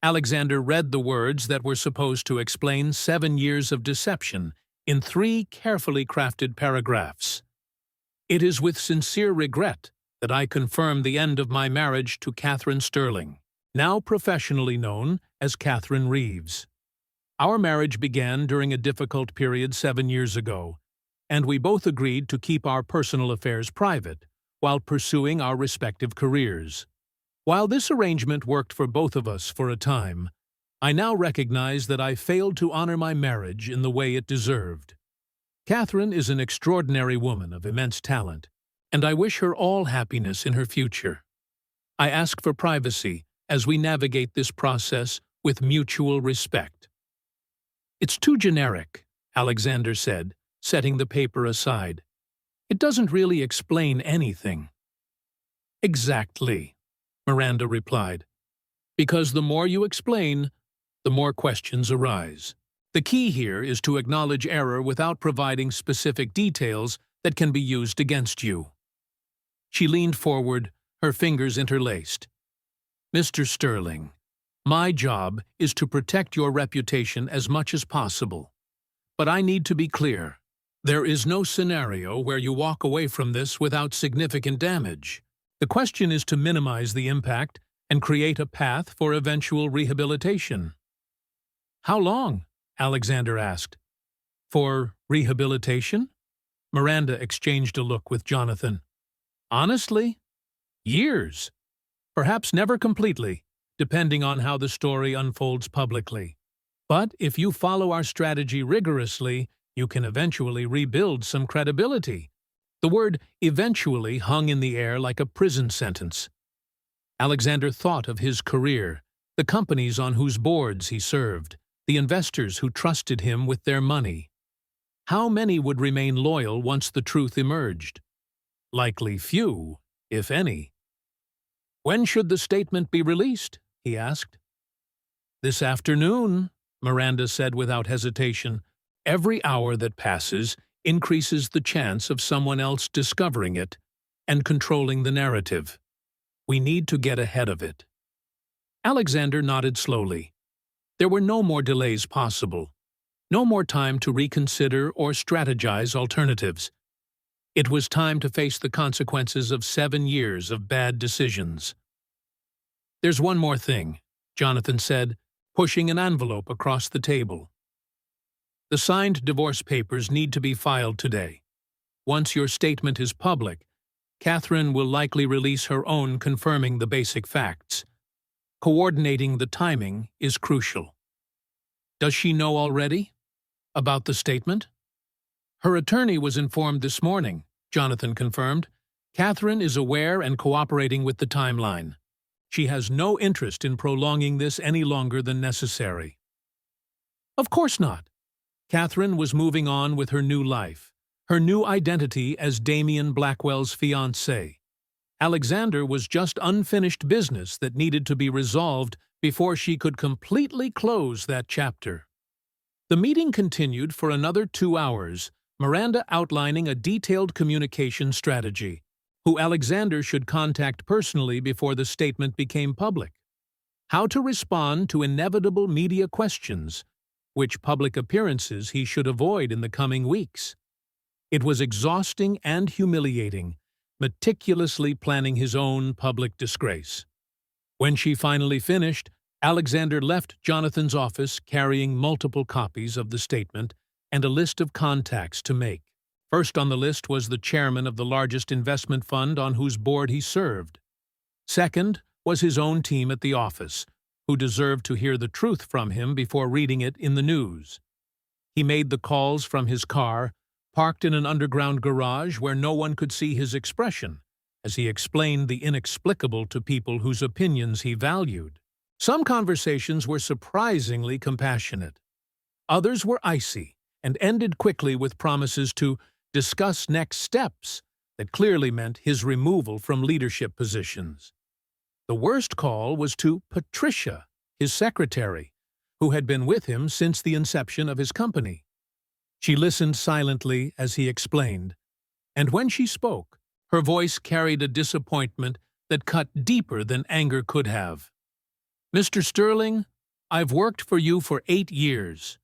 Alexander read the words that were supposed to explain 7 years of deception in 3 carefully crafted paragraphs. "It is with sincere regret that I confirm the end of my marriage to Catherine Sterling, now professionally known as Catherine Reeves. Our marriage began during a difficult period 7 years ago, and we both agreed to keep our personal affairs private while pursuing our respective careers. While this arrangement worked for both of us for a time, I now recognize that I failed to honor my marriage in the way it deserved. Catherine is an extraordinary woman of immense talent, and I wish her all happiness in her future. I ask for privacy as we navigate this process with mutual respect." "It's too generic," Alexander said, setting the paper aside. "It doesn't really explain anything." "Exactly," Miranda replied. "Because the more you explain, the more questions arise. The key here is to acknowledge error without providing specific details that can be used against you." She leaned forward, her fingers interlaced. "Mr. Sterling, my job is to protect your reputation as much as possible. But I need to be clear. There is no scenario where you walk away from this without significant damage. The question is to minimize the impact and create a path for eventual rehabilitation." "How long?" Alexander asked. "For rehabilitation?" Miranda exchanged a look with Jonathan. "Honestly, years. Perhaps never completely, depending on how the story unfolds publicly. But if you follow our strategy rigorously, you can eventually rebuild some credibility." The word "eventually" hung in the air like a prison sentence. Alexander thought of his career, the companies on whose boards he served, the investors who trusted him with their money. How many would remain loyal once the truth emerged? Likely few, if any. "When should the statement be released?" he asked. "This afternoon," Miranda said without hesitation. "Every hour that passes increases the chance of someone else discovering it and controlling the narrative. We need to get ahead of it." Alexander nodded slowly. There were no more delays possible, no more time to reconsider or strategize alternatives. It was time to face the consequences of 7 years of bad decisions. "There's one more thing," Jonathan said, pushing an envelope across the table. "The signed divorce papers need to be filed today. Once your statement is public, Catherine will likely release her own confirming the basic facts. Coordinating the timing is crucial." "Does she know already about the statement?" "Her attorney was informed this morning," Jonathan confirmed. "Catherine is aware and cooperating with the timeline. She has no interest in prolonging this any longer than necessary." "Of course not." Catherine was moving on with her new life, her new identity as Damien Blackwell's fiancée. Alexander was just unfinished business that needed to be resolved before she could completely close that chapter. The meeting continued for another 2 hours, Miranda outlining a detailed communication strategy, who Alexander should contact personally before the statement became public, how to respond to inevitable media questions, which public appearances he should avoid in the coming weeks. It was exhausting and humiliating, meticulously planning his own public disgrace. When she finally finished, Alexander left Jonathan's office carrying multiple copies of the statement and a list of contacts to make. First on the list was the chairman of the largest investment fund on whose board he served. Second was his own team at the office, who deserved to hear the truth from him before reading it in the news. He made the calls from his car, parked in an underground garage where no one could see his expression, as he explained the inexplicable to people whose opinions he valued. Some conversations were surprisingly compassionate. Others were icy and ended quickly with promises to discuss next steps that clearly meant his removal from leadership positions. The worst call was to Patricia, his secretary, who had been with him since the inception of his company. She listened silently as he explained, and when she spoke, her voice carried a disappointment that cut deeper than anger could have. "Mr. Sterling, I've worked for you for 8 years.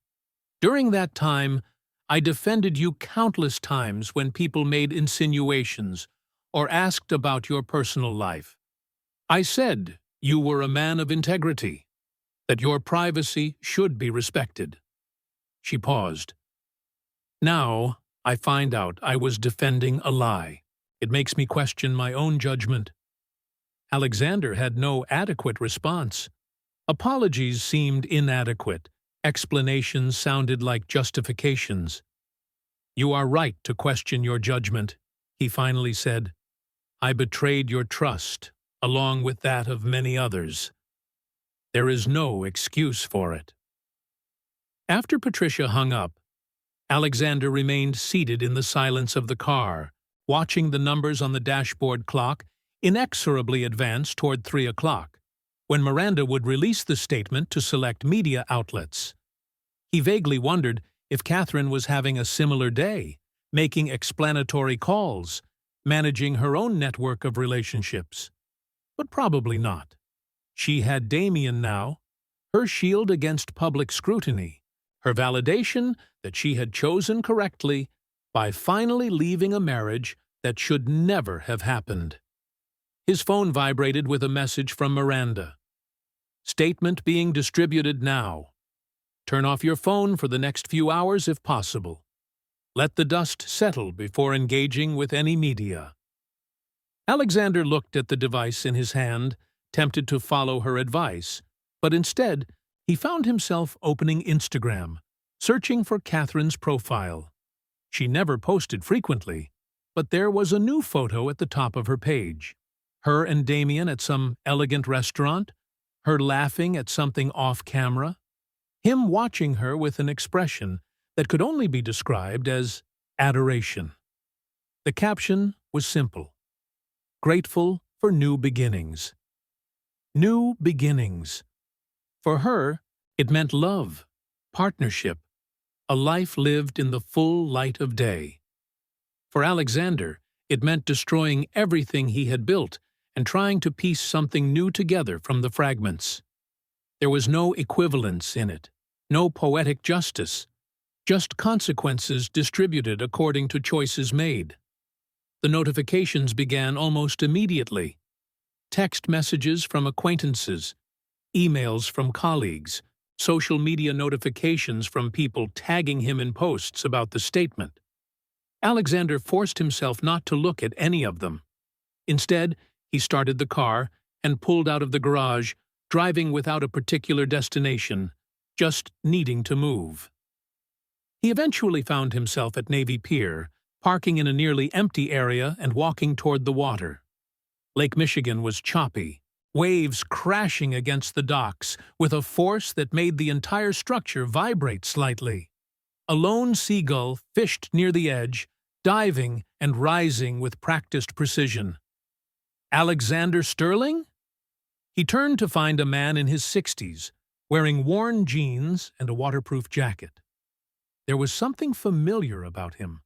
During that time, I defended you countless times when people made insinuations or asked about your personal life. I said you were a man of integrity, that your privacy should be respected." She paused. "Now, I find out I was defending a lie. It makes me question my own judgment." Alexander had no adequate response. Apologies seemed inadequate. Explanations sounded like justifications. "You are right to question your judgment," he finally said. "I betrayed your trust, along with that of many others. There is no excuse for it." After Patricia hung up, Alexander remained seated in the silence of the car, watching the numbers on the dashboard clock inexorably advance toward 3 o'clock, when Miranda would release the statement to select media outlets. He vaguely wondered if Catherine was having a similar day, making explanatory calls, managing her own network of relationships. But probably not. She had Damien now, her shield against public scrutiny, her validation that she had chosen correctly by finally leaving a marriage that should never have happened. His phone vibrated with a message from Miranda. "Statement being distributed now. Turn off your phone for the next few hours if possible. Let the dust settle before engaging with any media." Alexander looked at the device in his hand, tempted to follow her advice, but instead he found himself opening Instagram, searching for Catherine's profile. She never posted frequently, but there was a new photo at the top of her page. Her and Damien at some elegant restaurant, her laughing at something off-camera, him watching her with an expression that could only be described as adoration. The caption was simple: "Grateful for new beginnings." New beginnings. For her, it meant love, partnership, a life lived in the full light of day. For Alexander, it meant destroying everything he had built and trying to piece something new together from the fragments. There was no equivalence in it, no poetic justice, just consequences distributed according to choices made. The notifications began almost immediately. Text messages from acquaintances, emails from colleagues, social media notifications from people tagging him in posts about the statement. Alexander forced himself not to look at any of them. Instead, he started the car and pulled out of the garage, driving without a particular destination, just needing to move. He eventually found himself at Navy Pier, parking in a nearly empty area and walking toward the water. Lake Michigan was choppy, waves crashing against the docks with a force that made the entire structure vibrate slightly. A lone seagull fished near the edge, diving and rising with practiced precision. Alexander Sterling? He turned to find a man in his 60s, wearing worn jeans and a waterproof jacket. There was something familiar about him,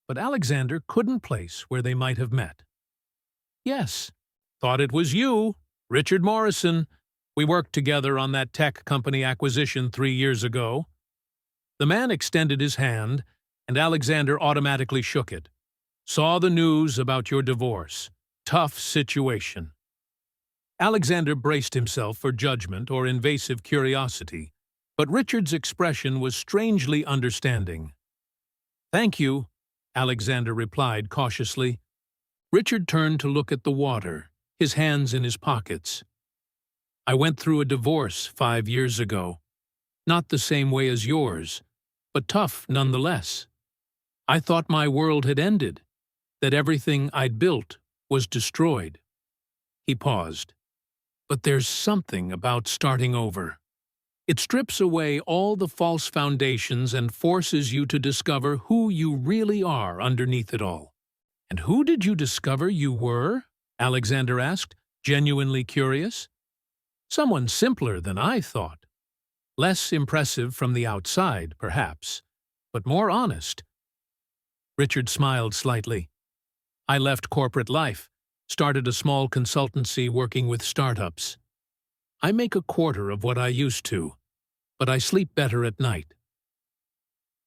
but Alexander couldn't place where they might have met. "Yes, thought it was you, Richard Morrison. We worked together on that tech company acquisition 3 years ago." The man extended his hand, and Alexander automatically shook it. Saw the news about your divorce. Tough situation. Alexander braced himself for judgment or invasive curiosity, but Richard's expression was strangely understanding. "Thank you," Alexander replied cautiously. Richard turned to look at the water, his hands in his pockets. "I went through a divorce 5 years ago. Not the same way as yours, but tough nonetheless. I thought my world had ended, that everything I'd built was destroyed." He paused. "But there's something about starting over. It strips away all the false foundations and forces you to discover who you really are underneath it all." "And who did you discover you were?" Alexander asked, genuinely curious. "Someone simpler than I thought. Less impressive from the outside, perhaps, but more honest." Richard smiled slightly. "I left corporate life, started a small consultancy working with startups. I make a quarter of what I used to, but I sleep better at night."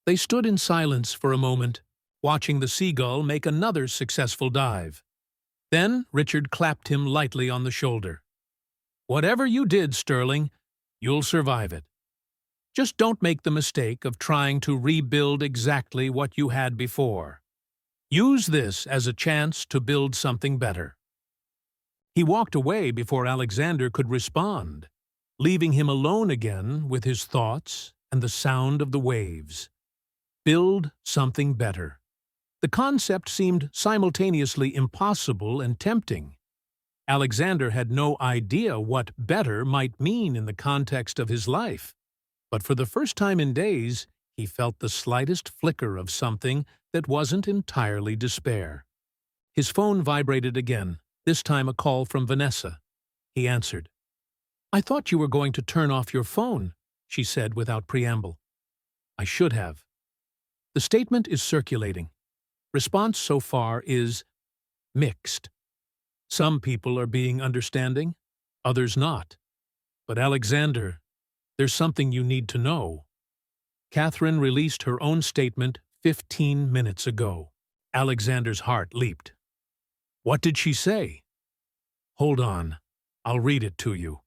They stood in silence for a moment, watching the seagull make another successful dive. Then Richard clapped him lightly on the shoulder. "Whatever you did, Sterling, you'll survive it. Just don't make the mistake of trying to rebuild exactly what you had before. Use this as a chance to build something better." He walked away before Alexander could respond, leaving him alone again with his thoughts and the sound of the waves. Build something better. The concept seemed simultaneously impossible and tempting. Alexander had no idea what better might mean in the context of his life, but for the first time in days, he felt the slightest flicker of something that wasn't entirely despair. His phone vibrated again, this time a call from Vanessa. He answered. "I thought you were going to turn off your phone," she said without preamble. "I should have. The statement is circulating. Response so far is mixed. Some people are being understanding, others not. But Alexander, there's something you need to know." Catherine released her own statement 15 minutes ago. Alexander's heart leaped. "What did she say?" "Hold on, I'll read it to you."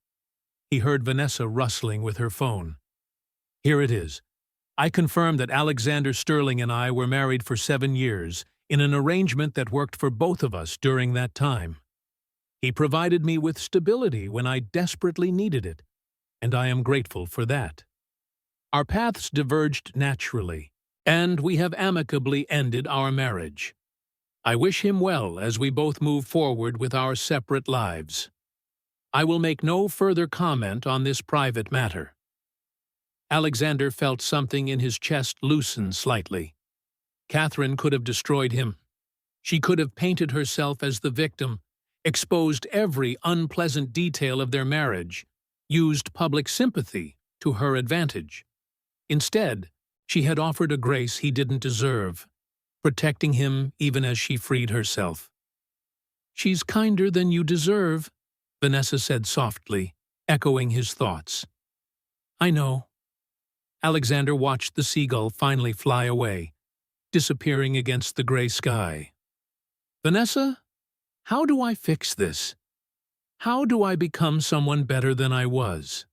He heard Vanessa rustling with her phone. "Here it is. I confirm that Alexander Sterling and I were married for 7 years, in an arrangement that worked for both of us during that time. He provided me with stability when I desperately needed it, and I am grateful for that. Our paths diverged naturally, and we have amicably ended our marriage. I wish him well as we both move forward with our separate lives. I will make no further comment on this private matter." Alexander felt something in his chest loosen slightly. Catherine could have destroyed him. She could have painted herself as the victim, exposed every unpleasant detail of their marriage, used public sympathy to her advantage. Instead, she had offered a grace he didn't deserve, protecting him even as she freed herself. "She's kinder than you deserve," Vanessa said softly, echoing his thoughts. "I know." Alexander watched the seagull finally fly away, disappearing against the gray sky. "Vanessa, how do I fix this? How do I become someone better than I was?"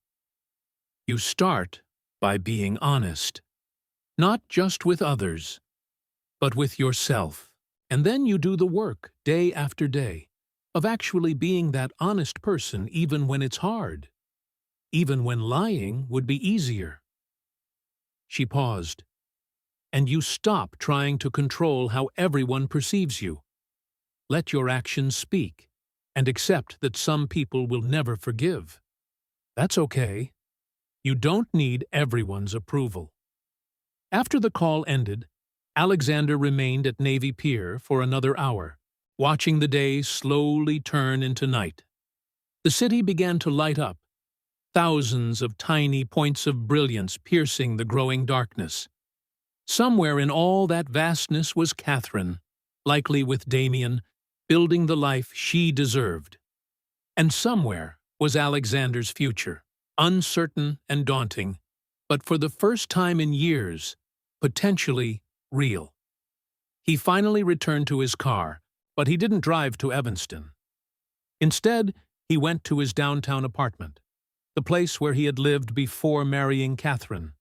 "You start by being honest, not just with others, but with yourself. And then you do the work, day after day, of actually being that honest person even when it's hard, even when lying would be easier." She paused. "And you stop trying to control how everyone perceives you. Let your actions speak, and accept that some people will never forgive. That's okay. You don't need everyone's approval." After the call ended, Alexander remained at Navy Pier for another hour, watching the day slowly turn into night. The city began to light up, thousands of tiny points of brilliance piercing the growing darkness. Somewhere in all that vastness was Catherine, likely with Damien, building the life she deserved. And somewhere was Alexander's future, uncertain and daunting, but for the first time in years, potentially real. He finally returned to his car, but he didn't drive to Evanston. Instead, he went to his downtown apartment, the place where he had lived before marrying Catherine,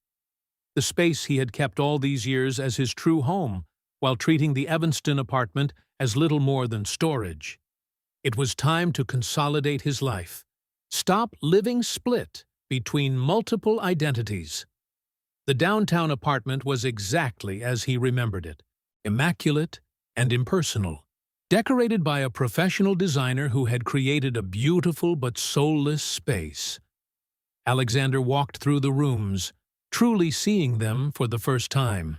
the space he had kept all these years as his true home, while treating the Evanston apartment as little more than storage. It was time to consolidate his life, stop living split between multiple identities. The downtown apartment was exactly as he remembered it, immaculate and impersonal, decorated by a professional designer who had created a beautiful but soulless space. Alexander walked through the rooms, truly seeing them for the first time.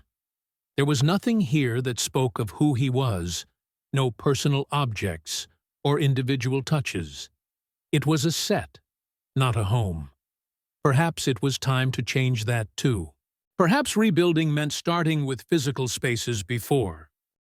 There was nothing here that spoke of who he was, no personal objects or individual touches. It was a set, not a home. Perhaps it was time to change that too. Perhaps rebuilding meant starting with physical spaces before